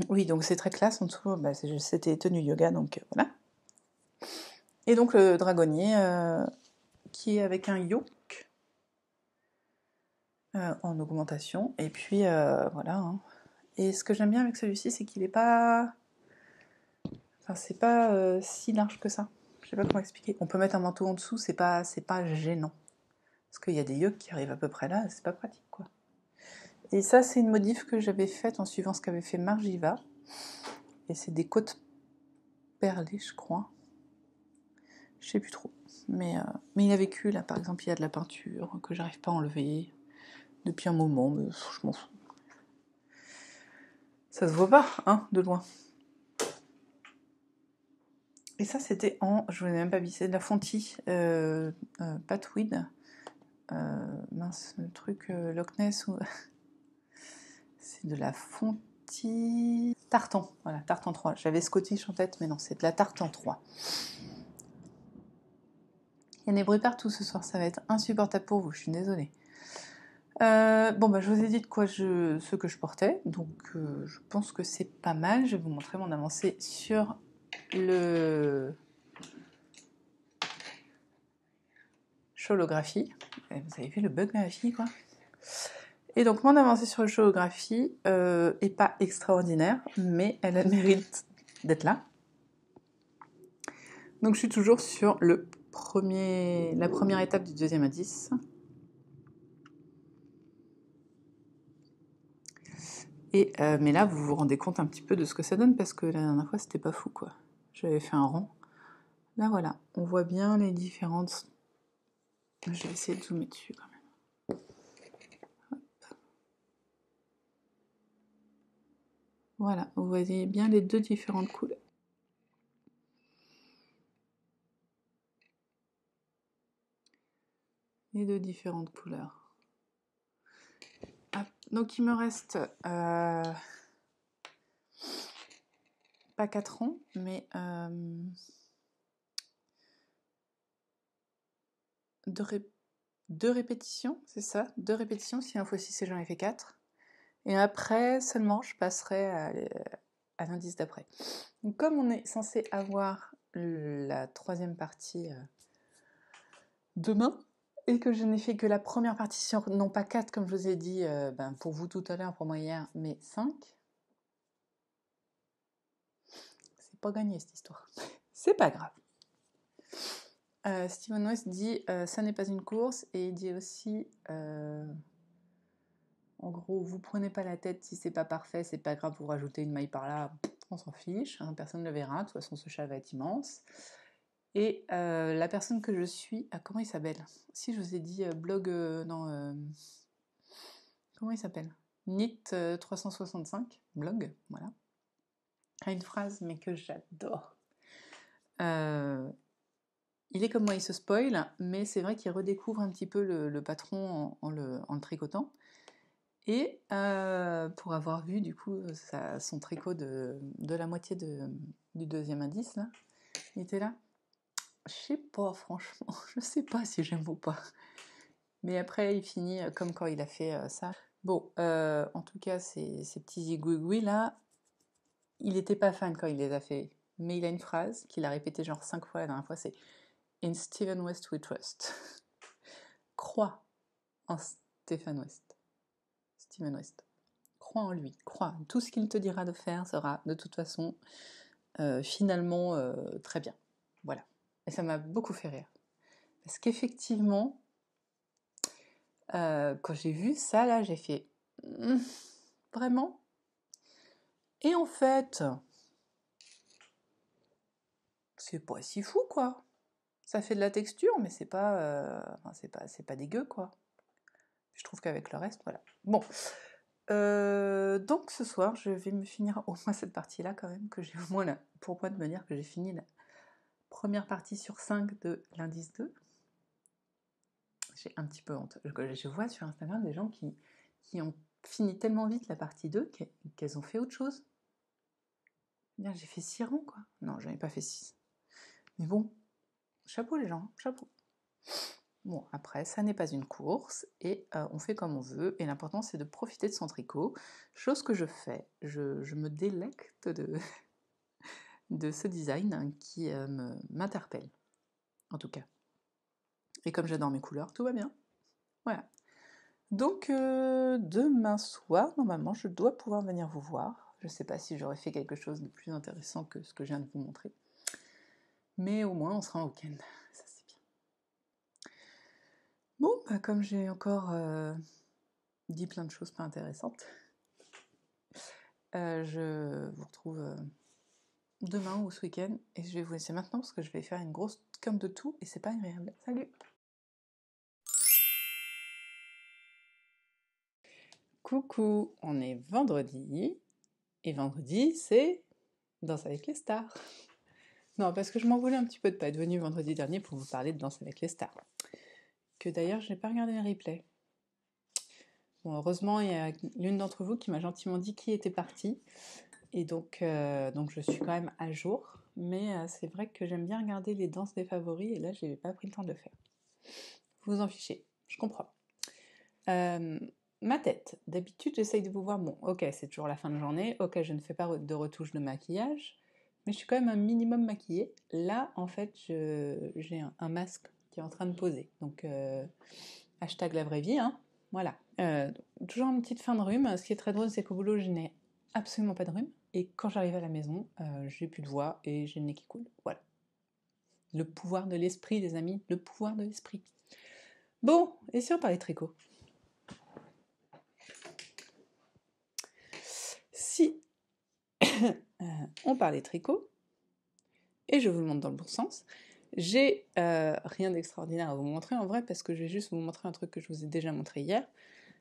Oui, donc c'est très classe. En dessous, c'était tenue yoga, donc voilà. Et donc le dragonnier qui est avec un yoke en augmentation. Et puis voilà. Hein. Et ce que j'aime bien avec celui-ci, c'est qu'il n'est pas. Enfin, c'est pas si large que ça. Je sais pas comment expliquer. On peut mettre un manteau en dessous, c'est pas gênant. Parce qu'il y a des yokes qui arrivent à peu près là, c'est pas pratique, quoi. Et ça, c'est une modif que j'avais faite en suivant ce qu'avait fait Margiva. Et c'est des côtes perlées, je crois. Je sais plus trop. Mais il a vécu, là, par exemple, il y a de la peinture que j'arrive pas à enlever depuis un moment, mais je m'en fous. Ça se voit pas, hein, de loin. Et ça, c'était je ne l'ai même pas vu, c'est de la Fonty, Patweed. Mince, le truc Loch Ness, ou... c'est de la Fonty... Tartan, voilà, Tartan 3. J'avais Scottish en tête, mais non, c'est de la Tartan 3. Il y a des bruits partout ce soir, ça va être insupportable pour vous, je suis désolée. Je vous ai dit ce que je portais, donc je pense que c'est pas mal. Je vais vous montrer mon avancée sur le Sholographie. Vous avez vu le bug de la fille, quoi. Et donc mon avancée sur le Sholographie est pas extraordinaire, mais elle a le mérite d'être là. Donc je suis toujours sur la première étape du deuxième indice. Mais là, vous vous rendez compte un petit peu de ce que ça donne, parce que la dernière fois, c'était pas fou, quoi. J'avais fait un rond. Là, voilà, on voit bien les différentes... Je vais essayer de zoomer dessus, quand même. Hop. Voilà, vous voyez bien les deux différentes couleurs. Les deux différentes couleurs. Hop. Donc, il me reste... pas 4 ronds, mais... 2 répétitions, c'est ça, 2 répétitions, si 1 fois 6 et j'en ai fait 4. Et après, seulement, je passerai à l'indice d'après. Donc comme on est censé avoir la troisième partie demain, et que je n'ai fait que la première partie sur, non pas 4 comme je vous ai dit, pour vous tout à l'heure, pour moi hier, mais 5, c'est pas gagné cette histoire. C'est pas grave. Steven West dit ça n'est pas une course, et il dit aussi en gros, vous prenez pas la tête si c'est pas parfait, c'est pas grave, vous rajoutez une maille par là, on s'en fiche, hein, personne ne le verra, de toute façon ce chat va être immense. Et la personne que je suis, comment il s'appelle? Si je vous ai dit blog, comment il s'appelle? Nit365, blog, voilà. A une phrase, mais que j'adore. Il est comme moi, il se spoil, mais c'est vrai qu'il redécouvre un petit peu le patron en le tricotant. Et pour avoir vu du coup son tricot de la moitié du deuxième indice, là, il était là. Je sais pas, franchement, je sais pas si j'aime ou pas. Mais après, il finit comme quand il a fait ça. Bon, en tout cas, ces petits zigouigouis là, il était pas fan quand il les a fait. Mais il a une phrase qu'il a répétée genre 5 fois la dernière fois, c'est « In Stephen West we trust ». Crois en Stephen West. Steven West. Crois en lui, crois. Tout ce qu'il te dira de faire sera de toute façon finalement très bien. Voilà. Et ça m'a beaucoup fait rire. Parce qu'effectivement, quand j'ai vu ça, là, j'ai fait vraiment. Et en fait, c'est pas si fou, quoi. Ça fait de la texture, mais c'est pas, c'est pas dégueu, quoi. Je trouve qu'avec le reste, voilà. Bon, donc ce soir, je vais me finir au moins cette partie-là quand même, que j'ai au moins là. Pourquoi de me dire que j'ai fini la première partie sur 5 de l'indice 2. J'ai un petit peu honte. Je vois sur Instagram des gens qui ont fini tellement vite la partie 2 qu'elles ont fait autre chose. J'ai fait 6 rangs, quoi. Non, j'en ai pas fait 6. Mais bon, chapeau les gens, chapeau. Bon, après, ça n'est pas une course, et on fait comme on veut, et l'important c'est de profiter de son tricot, chose que je fais. Je me délecte de ce design qui m'interpelle, en tout cas. Et comme j'adore mes couleurs, tout va bien. Voilà. Donc, demain soir, normalement, je dois pouvoir venir vous voir. Je ne sais pas si j'aurais fait quelque chose de plus intéressant que ce que je viens de vous montrer. Mais au moins, on sera en week-end. Ça, c'est bien. Bon, bah, comme j'ai encore dit plein de choses pas intéressantes, je vous retrouve demain ou ce week-end. Et je vais vous laisser maintenant parce que je vais faire une grosse comme de tout et c'est pas agréable. Salut! Coucou, on est vendredi. Et vendredi, c'est Danse avec les stars. Non, parce que je m'en voulais un petit peu de pas être venue vendredi dernier pour vous parler de Danse avec les stars. Que d'ailleurs, je n'ai pas regardé les replays. Bon, heureusement, il y a l'une d'entre vous qui m'a gentiment dit qui était partie. Et donc je suis quand même à jour. Mais c'est vrai que j'aime bien regarder les danses des favoris. Et là, je n'ai pas pris le temps de le faire. Vous en fichez, je comprends. Ma tête. D'habitude, j'essaye de vous voir. Bon, ok, c'est toujours la fin de journée. Ok, je ne fais pas de retouche de maquillage. Mais je suis quand même un minimum maquillée. Là, en fait, j'ai un masque qui est en train de poser. Donc, hashtag la vraie vie, hein. Voilà. Toujours une petite fin de rhume. Ce qui est très drôle, c'est qu'au boulot, je n'ai absolument pas de rhume. Et quand j'arrive à la maison, j'ai plus de voix et j'ai le nez qui coule. Voilà. Le pouvoir de l'esprit, les amis. Le pouvoir de l'esprit. Bon, et si on parlait tricot ? Si on parlait tricot, et je vous le montre dans le bon sens, j'ai rien d'extraordinaire à vous montrer en vrai, parce que je vais juste vous montrer un truc que je vous ai déjà montré hier,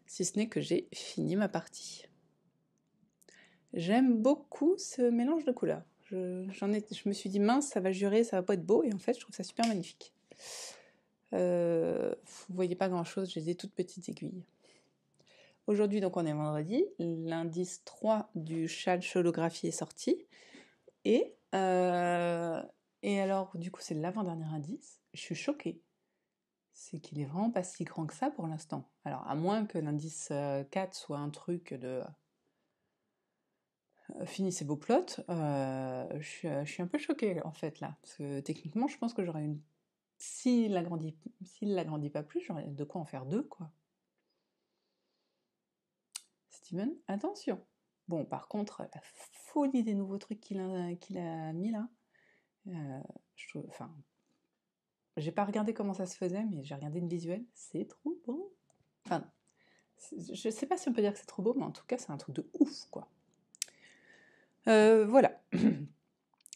si ce n'est que j'ai fini ma partie. J'aime beaucoup ce mélange de couleurs. Je me suis dit, mince, ça va jurer, ça va pas être beau, et en fait, je trouve ça super magnifique. Vous voyez pas grand-chose, j'ai des toutes petites aiguilles. Aujourd'hui, donc, on est vendredi, l'indice 3 du châle holographie est sorti, et alors, du coup, c'est l'avant-dernier indice. Je suis choquée. C'est qu'il est vraiment pas si grand que ça pour l'instant. Alors, à moins que l'indice 4 soit un truc de finissez vos plots, je suis un peu choquée en fait là. Parce que techniquement, je pense que j'aurais une. S'il l'agrandit pas plus, j'aurais de quoi en faire 2, quoi. Steven, attention! Bon, par contre, la folie des nouveaux trucs qu'il a mis là, enfin, j'ai pas regardé comment ça se faisait, mais j'ai regardé une visuelle, c'est trop beau. Enfin, je sais pas si on peut dire que c'est trop beau, mais en tout cas, c'est un truc de ouf, quoi. Voilà.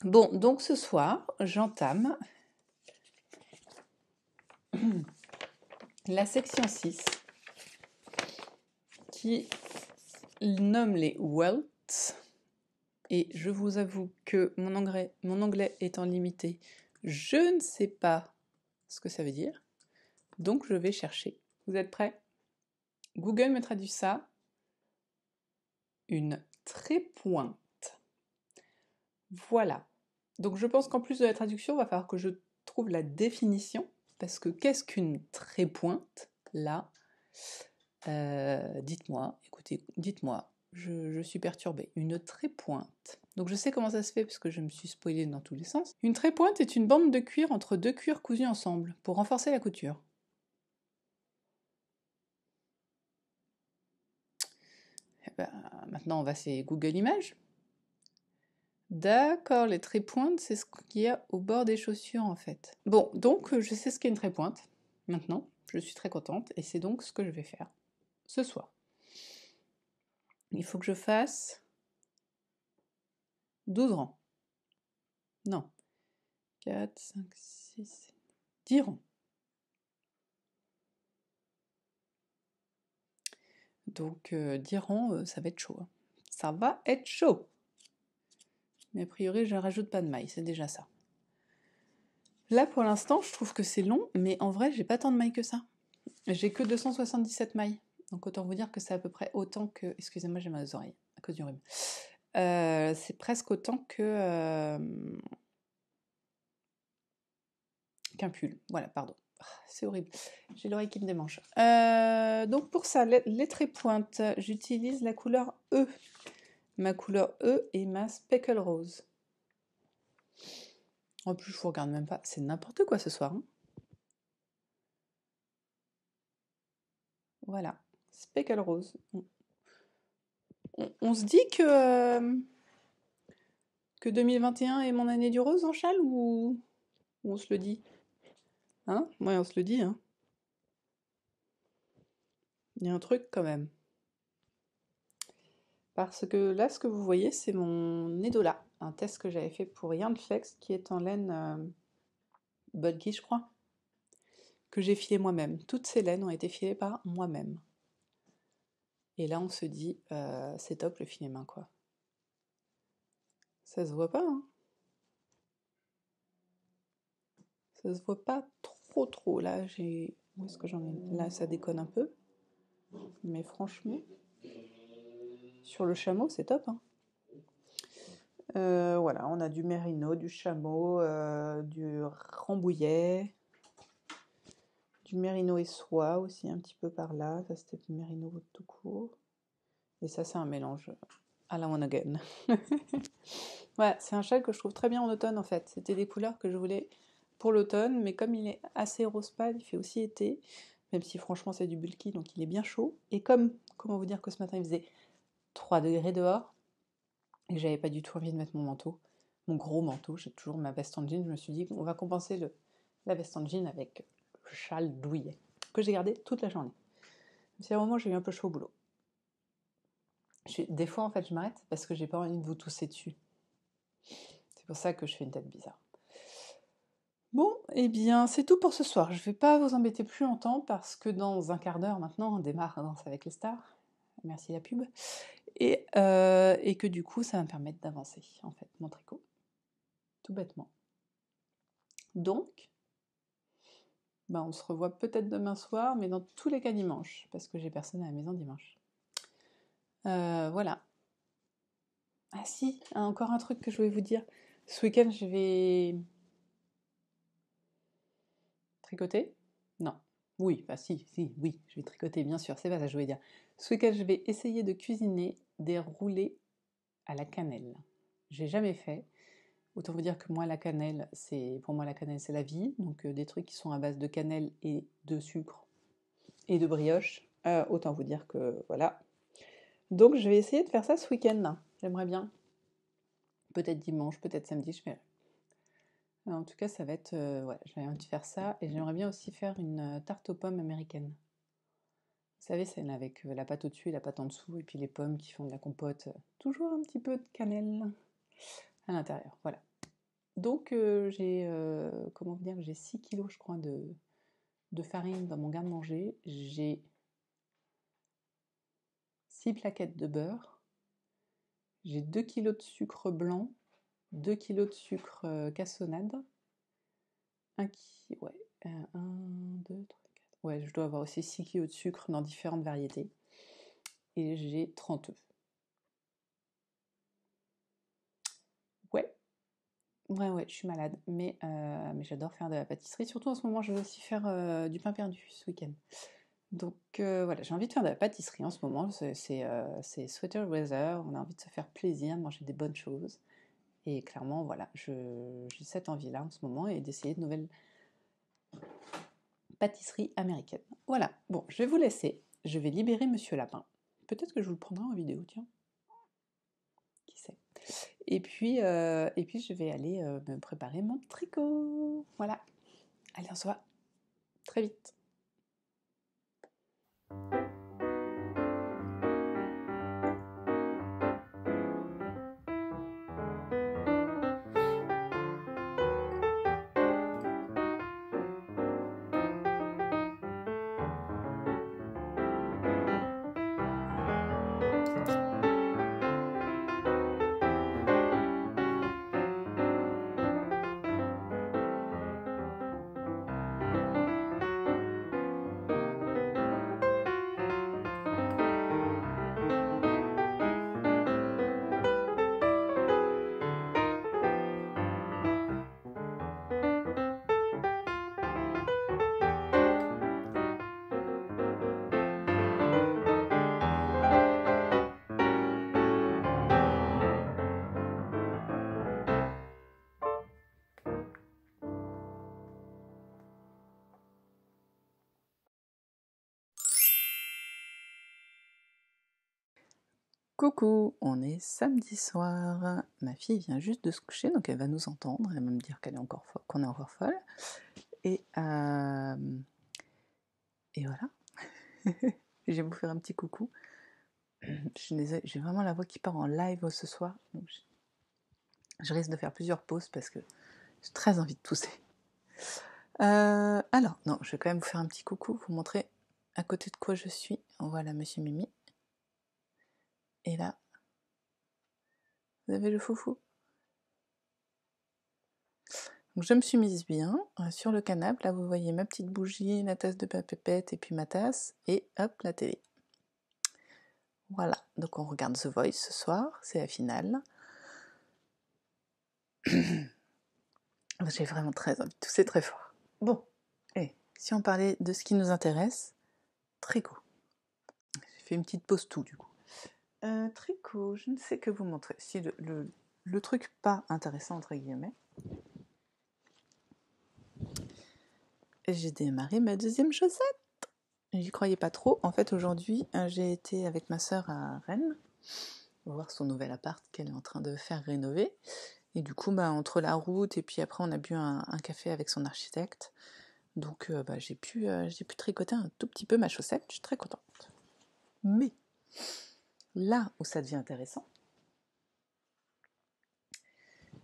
Bon, donc ce soir, j'entame la section 6, qui nomme les welts, et je vous avoue que mon anglais étant limité, je ne sais pas ce que ça veut dire, donc je vais chercher. Vous êtes prêts? Google me traduit ça, une trépointe. Voilà. Donc je pense qu'en plus de la traduction, il va falloir que je trouve la définition, parce que qu'est-ce qu'une trépointe, là? Dites-moi, écoutez, dites-moi, je suis perturbée. Une trépointe. Donc je sais comment ça se fait, parce que je me suis spoilée dans tous les sens. Une trépointe est une bande de cuir entre deux cuirs cousus ensemble, pour renforcer la couture. Eh ben, maintenant, on va sur Google Images. D'accord, les trépointes, c'est ce qu'il y a au bord des chaussures, en fait. Bon, donc, je sais ce qu'est une trépointe, maintenant. Je suis très contente, et c'est donc ce que je vais faire ce soir. Il faut que je fasse 12 rangs. Non. 4, 5, 6, 10 rangs. Donc 10 rangs, ça va être chaud. Hein. Ça va être chaud. Mais a priori, je rajoute pas de mailles, c'est déjà ça. Là, pour l'instant, je trouve que c'est long, mais en vrai, j'ai pas tant de mailles que ça. J'ai que 277 mailles. Donc autant vous dire que c'est à peu près autant que... Excusez-moi, j'ai mal aux oreilles, à cause du rhume. C'est presque autant que... qu'un pull. Voilà, pardon. C'est horrible. J'ai l'oreille qui me démange. Donc pour ça, les traits pointes, j'utilise la couleur E. Ma couleur E est ma Speckle Rose. En plus, je vous regarde même pas. C'est n'importe quoi ce soir. Hein. Voilà. Speckle Rose. On se dit que 2021 est mon année du rose en châle ou on se le dit? Hein? Ouais, on se le dit. Hein. Il y a un truc quand même. Parce que là, ce que vous voyez, c'est mon Edola, un test que j'avais fait pour Yarnflex, qui est en laine Budgie, je crois, que j'ai filé moi-même. Toutes ces laines ont été filées par moi-même. Et là, on se dit, c'est top le filet main, quoi. Ça se voit pas, hein. Ça se voit pas trop. Là, j'ai... Où est-ce que j'en ai? Là, ça déconne un peu. Mais franchement, sur le chameau, c'est top, hein. Voilà, on a du mérino, du chameau, du rambouillet, du mérino et soie aussi un petit peu par là. Ça, c'était du mérino tout court. Et ça, c'est un mélange à la one again. Ouais, c'est un châle que je trouve très bien en automne en fait. C'était des couleurs que je voulais pour l'automne, mais comme il est assez rose pâle, il fait aussi été, même si franchement c'est du bulky, donc il est bien chaud. Et comme, comment vous dire que ce matin il faisait 3 degrés dehors, et que j'avais pas du tout envie de mettre mon manteau, mon gros manteau, j'ai toujours ma veste en jean, je me suis dit qu'on va compenser la veste en jean avec le châle douillet, que j'ai gardé toute la journée. C'est un moment où j'ai eu un peu chaud au boulot. Des fois en fait je m'arrête parce que j'ai pas envie de vous tousser dessus. C'est pour ça que je fais une tête bizarre. Bon, eh bien, c'est tout pour ce soir. Je ne vais pas vous embêter plus longtemps parce que dans un quart d'heure maintenant, on démarre Danse avec les stars. Merci la pub. Et que du coup, ça va me permettre d'avancer, en fait, mon tricot. Tout bêtement. Donc, ben, on se revoit peut-être demain soir, mais dans tous les cas dimanche, parce que j'ai personne à la maison dimanche. Voilà. Ah si, encore un truc que je voulais vous dire. Ce week-end, je vais tricoter? Non. Oui, bah si, oui, je vais tricoter, bien sûr, c'est pas ça que je voulais dire. Ce week-end, je vais essayer de cuisiner des roulés à la cannelle. J'ai jamais fait. Autant vous dire que moi, la cannelle, pour moi, la cannelle, c'est la vie. Donc, des trucs qui sont à base de cannelle et de sucre et de brioche. Autant vous dire que, voilà. Donc, je vais essayer de faire ça ce week-end. J'aimerais bien. Peut-être dimanche, peut-être samedi, je verrai. En tout cas, ça va être... ouais, j'aimerais bien faire ça. Et j'aimerais bien aussi faire une tarte aux pommes américaine. Vous savez, celle avec la pâte au-dessus et la pâte en dessous, et puis les pommes qui font de la compote. Toujours un petit peu de cannelle à l'intérieur. Voilà. Donc, j'ai... comment dire? J'ai 6 kilos, je crois, de farine dans mon garde-manger. J'ai 6 plaquettes de beurre. J'ai 2 kilos de sucre blanc. 2 kilos de sucre cassonade. Ouais, 1, 2, 3, 4. Ouais, je dois avoir aussi 6 kilos de sucre dans différentes variétés. Et j'ai 30 œufs. Ouais. Ouais, je suis malade. Mais j'adore faire de la pâtisserie. Surtout en ce moment, je vais aussi faire du pain perdu ce week-end. Donc voilà, j'ai envie de faire de la pâtisserie en ce moment. C'est sweater weather. On a envie de se faire plaisir, de manger des bonnes choses. Et clairement, voilà, j'ai cette envie-là en ce moment et d'essayer de nouvelles pâtisseries américaines. Voilà, bon, je vais vous laisser. Je vais libérer Monsieur Lapin. Peut-être que je vous le prendrai en vidéo, tiens. Qui sait. Et puis je vais aller me préparer mon tricot. Voilà. Allez, on se voit très vite. Coucou, on est samedi soir. Ma fille vient juste de se coucher, donc elle va nous entendre. Elle va me dire qu'on est encore folle. Et voilà. Je vais vous faire un petit coucou. Je suis désolée, j'ai vraiment la voix qui part en live ce soir. Donc je risque de faire plusieurs pauses parce que j'ai très envie de tousser. Alors, non, je vais quand même vous faire un petit coucou, vous montrer à côté de quoi je suis. Voilà Monsieur Mimi. Et là, vous avez le foufou. Donc je me suis mise bien sur le canapé. Là, vous voyez ma petite bougie, la tasse de pépette et puis ma tasse. Et hop, la télé. Voilà, donc on regarde The Voice ce soir, c'est la finale. J'ai vraiment très envie de tousser très fort. Bon, et si on parlait de ce qui nous intéresse, tricot. J'ai fait une petite pause tout du coup. Tricot, je ne sais que vous montrer. Si le truc pas intéressant entre guillemets. J'ai démarré ma deuxième chaussette. J'y croyais pas trop. En fait, aujourd'hui, j'ai été avec ma sœur à Rennes voir son nouvel appart qu'elle est en train de faire rénover. Et du coup, entre la route et puis après, on a bu un café avec son architecte. Donc, j'ai pu tricoter un tout petit peu ma chaussette. Je suis très contente. Mais là où ça devient intéressant,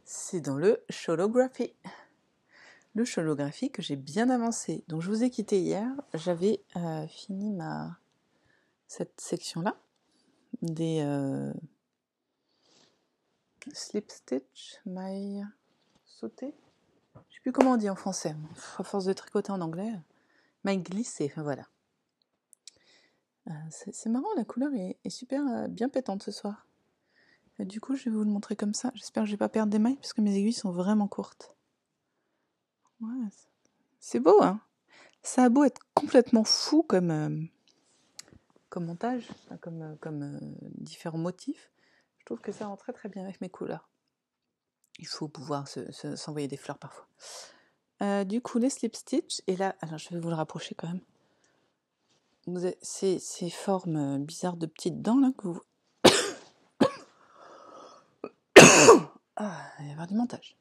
c'est dans le Showlography. Le Showlography que j'ai bien avancé. Donc, je vous ai quitté hier. J'avais fini cette section-là des slip stitch, mailles sautées. Je sais plus comment on dit en français. À force de tricoter en anglais, mailles glissées. Enfin voilà. C'est marrant, la couleur est super bien pétante ce soir. Et du coup, je vais vous le montrer comme ça. J'espère que je vais pas perdre des mailles parce que mes aiguilles sont vraiment courtes. Ouais, c'est beau, hein. Ça a beau être complètement fou comme montage, comme différents motifs. Je trouve que ça rend très très bien avec mes couleurs. Il faut pouvoir s'envoyer des fleurs parfois. Du coup, les slip stitch, et là, alors je vais vous le rapprocher quand même. Vous avez ces formes bizarres de petites dents là que vous. Ah, il va y avoir du montage.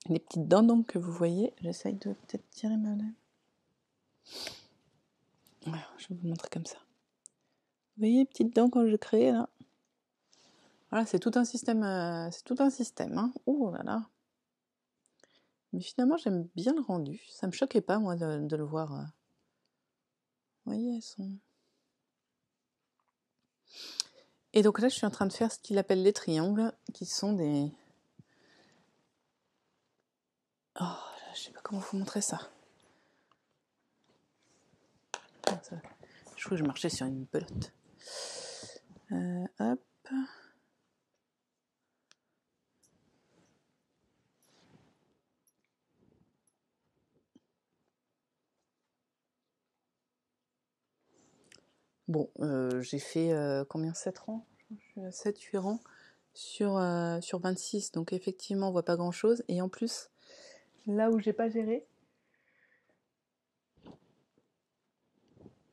Les petites dents donc que vous voyez, j'essaye de peut-être tirer ma lèvre. Voilà, je vais vous le montrer comme ça. Vous voyez les petites dents quand je crée là. Voilà, c'est tout un système, hein. Oh là là. Mais finalement, j'aime bien le rendu. Ça me choquait pas moi de le voir. Vous voyez, elles sont. Et donc là, je suis en train de faire ce qu'il appelle les triangles, qui sont des. Oh, je sais pas comment vous montrer ça. Je crois que je marchais sur une pelote. Hop. Bon, j'ai fait combien 7 rangs? Je suis à 7-8 rangs sur 26, donc effectivement on voit pas grand chose. Et en plus, là où j'ai pas géré,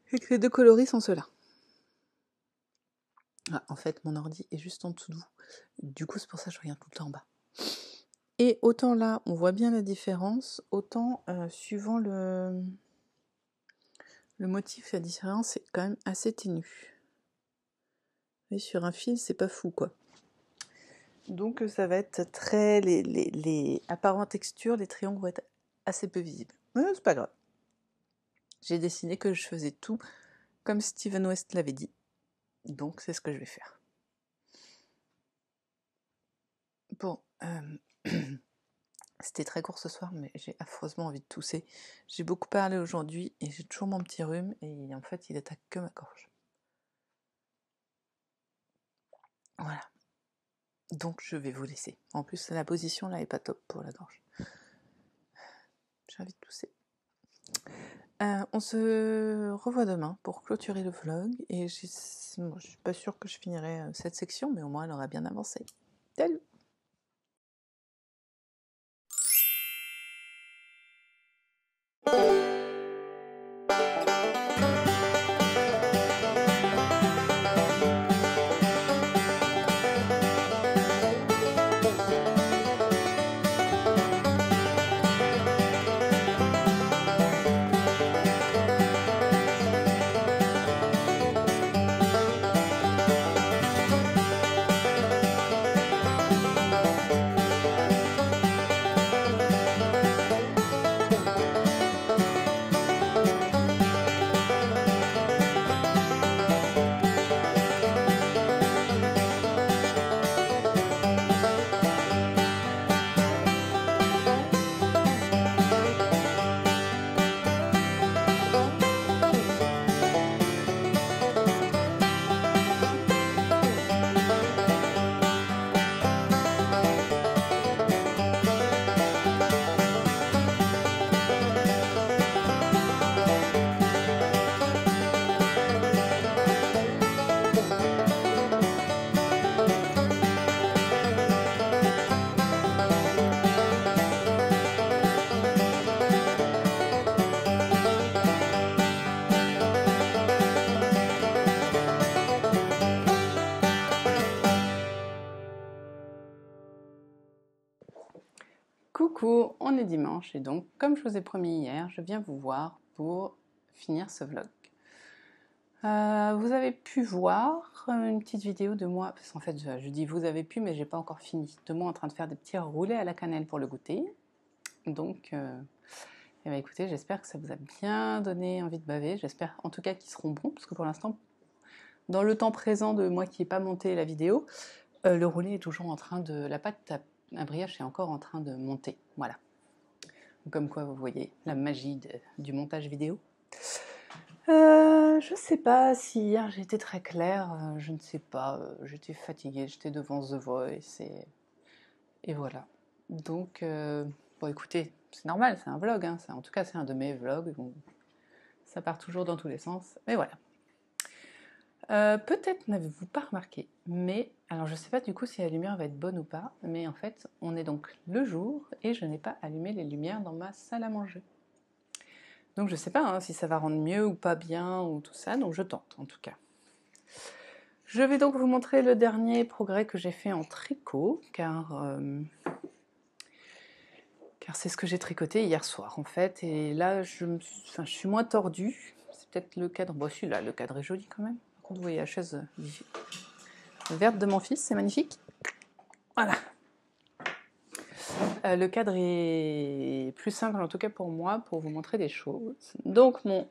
c'est que les deux coloris sont ceux-là. Ah, en fait, mon ordi est juste en dessous de vous. Du coup, c'est pour ça que je regarde tout le temps en bas. Et autant là, on voit bien la différence, autant suivant le motif, la différence est quand même assez ténue. Et sur un fil, c'est pas fou, quoi. Donc ça va être très... à part en texture, les triangles vont être assez peu visibles. Mais c'est pas grave. J'ai décidé que je faisais tout comme Steven West l'avait dit. Donc c'est ce que je vais faire. Bon, c'était très court ce soir, mais j'ai affreusement envie de tousser. J'ai beaucoup parlé aujourd'hui et j'ai toujours mon petit rhume et en fait il attaque que ma gorge. Voilà. Donc je vais vous laisser. En plus la position là est pas top pour la gorge. J'ai envie de tousser. On se revoit demain pour clôturer le vlog et je suis pas sûre que je finirai cette section, mais au moins elle aura bien avancé. Salut! Coucou, on est dimanche et donc, comme je vous ai promis hier, je viens vous voir pour finir ce vlog. Vous avez pu voir une petite vidéo de moi, parce qu'en fait je dis vous avez pu mais j'ai pas encore fini, de moi en train de faire des petits roulés à la cannelle pour le goûter. Donc eh bien, écoutez, j'espère que ça vous a bien donné envie de baver, j'espère en tout cas qu'ils seront bons, parce que pour l'instant, dans le temps présent de moi qui n'ai pas monté la vidéo, le roulé est toujours en train de... La pâte à brioche est encore en train de monter, voilà. Comme quoi vous voyez la magie du montage vidéo. Je sais pas si hier j'ai été très claire, je ne sais pas, j'étais fatiguée, j'étais devant The Voice et voilà. Donc, bon écoutez, c'est normal, c'est un vlog, hein, en tout cas c'est un de mes vlogs, bon, ça part toujours dans tous les sens, mais voilà. Peut-être n'avez-vous pas remarqué, mais, alors je sais pas du coup si la lumière va être bonne ou pas, mais en fait on est donc le jour et je n'ai pas allumé les lumières dans ma salle à manger. Donc je sais pas hein, si ça va rendre mieux ou pas bien ou tout ça, donc je tente en tout cas. Je vais donc vous montrer le dernier progrès que j'ai fait en tricot, car c'est ce que j'ai tricoté hier soir en fait, et là je suis moins tordue, c'est peut-être le cadre, bon celui-là, le cadre est joli quand même, par contre vous voyez la chaise verte de mon fils, c'est magnifique, voilà. Le cadre est plus simple en tout cas pour moi, pour vous montrer des choses. Donc mon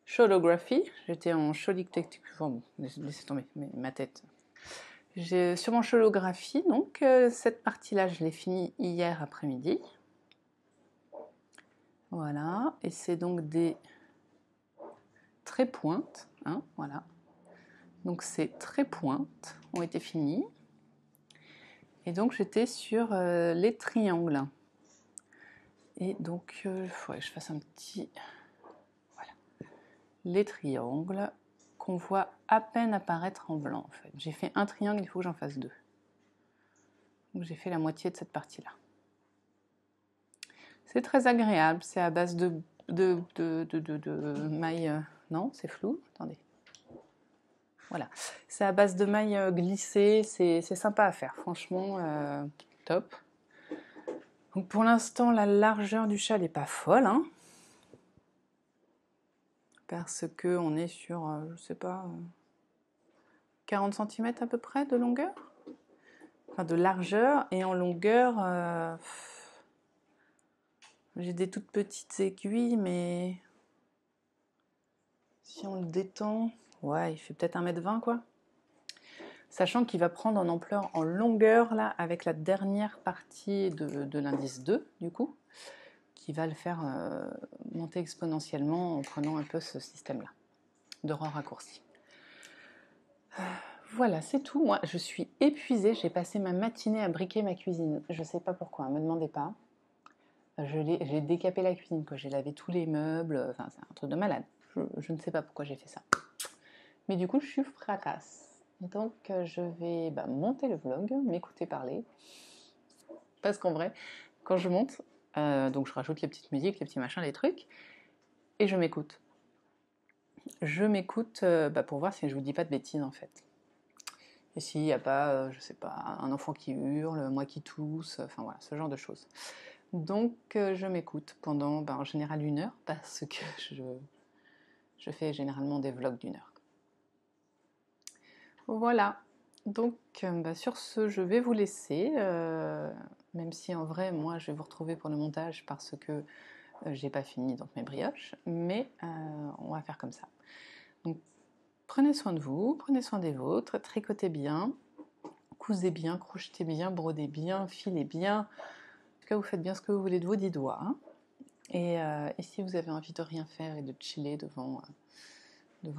Sholographie, j'étais en Cholictectique, enfin bon, laissez tomber ma tête. Sur mon Sholographie, donc cette partie-là, je l'ai finie hier après-midi. Voilà, et c'est donc des traits pointes, hein, voilà. Donc ces traits pointes ont été finis. Et donc j'étais sur les triangles. Et donc il faudrait que je fasse un petit... Voilà. Les triangles qu'on voit à peine apparaître en blanc en fait. J'ai fait un triangle, il faut que j'en fasse deux. Donc j'ai fait la moitié de cette partie-là. C'est très agréable, c'est à base de mailles... non, c'est flou, attendez. Voilà, c'est à base de mailles glissées, c'est sympa à faire, franchement, top. Donc pour l'instant, la largeur du châle n'est pas folle, hein, parce qu'on est sur, je sais pas, 40 cm à peu près de longueur, enfin de largeur, et en longueur, j'ai des toutes petites aiguilles, mais si on le détend, ouais, il fait peut-être 1,20 m quoi. Sachant qu'il va prendre en ampleur, en longueur, là, avec la dernière partie de l'indice 2, du coup, qui va le faire monter exponentiellement en prenant un peu ce système-là, de raccourci. Voilà, c'est tout. Moi, je suis épuisée. J'ai passé ma matinée à briquer ma cuisine. Je ne sais pas pourquoi, ne me demandez pas. J'ai décapé la cuisine, quoi. J'ai lavé tous les meubles. Enfin, c'est un truc de malade. Je ne sais pas pourquoi j'ai fait ça. Mais du coup, je suis fracasse. Donc, je vais monter le vlog, m'écouter parler. Parce qu'en vrai, quand je monte, donc je rajoute les petites musiques, les petits machins, les trucs, et je m'écoute. Je m'écoute pour voir si je vous dis pas de bêtises en fait. Et s'il n'y a pas, je sais pas, un enfant qui hurle, moi qui tousse, enfin voilà, ce genre de choses. Donc je m'écoute pendant en général 1 heure, parce que je fais généralement des vlogs d'1 heure. Voilà, donc sur ce, je vais vous laisser, même si en vrai, moi, je vais vous retrouver pour le montage parce que j'ai pas fini donc mes brioches, mais on va faire comme ça. Donc, prenez soin de vous, prenez soin des vôtres, tricotez bien, cousez bien, crochetez bien, brodez bien, filez bien. En tout cas, vous faites bien ce que vous voulez de vos 10 doigts. Hein. Et si vous avez envie de rien faire et de chiller devant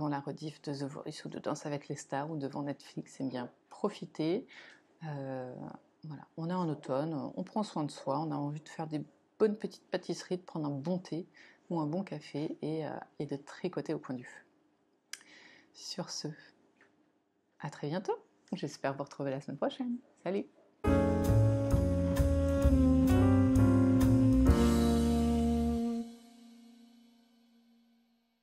la rediff de The Voice ou de Danse avec les stars ou devant Netflix, et bien profitez. Voilà, on est en automne, on prend soin de soi, on a envie de faire des bonnes petites pâtisseries, de prendre un bon thé ou un bon café et de tricoter au coin du feu. Sur ce, à très bientôt. J'espère vous retrouver la semaine prochaine. Salut!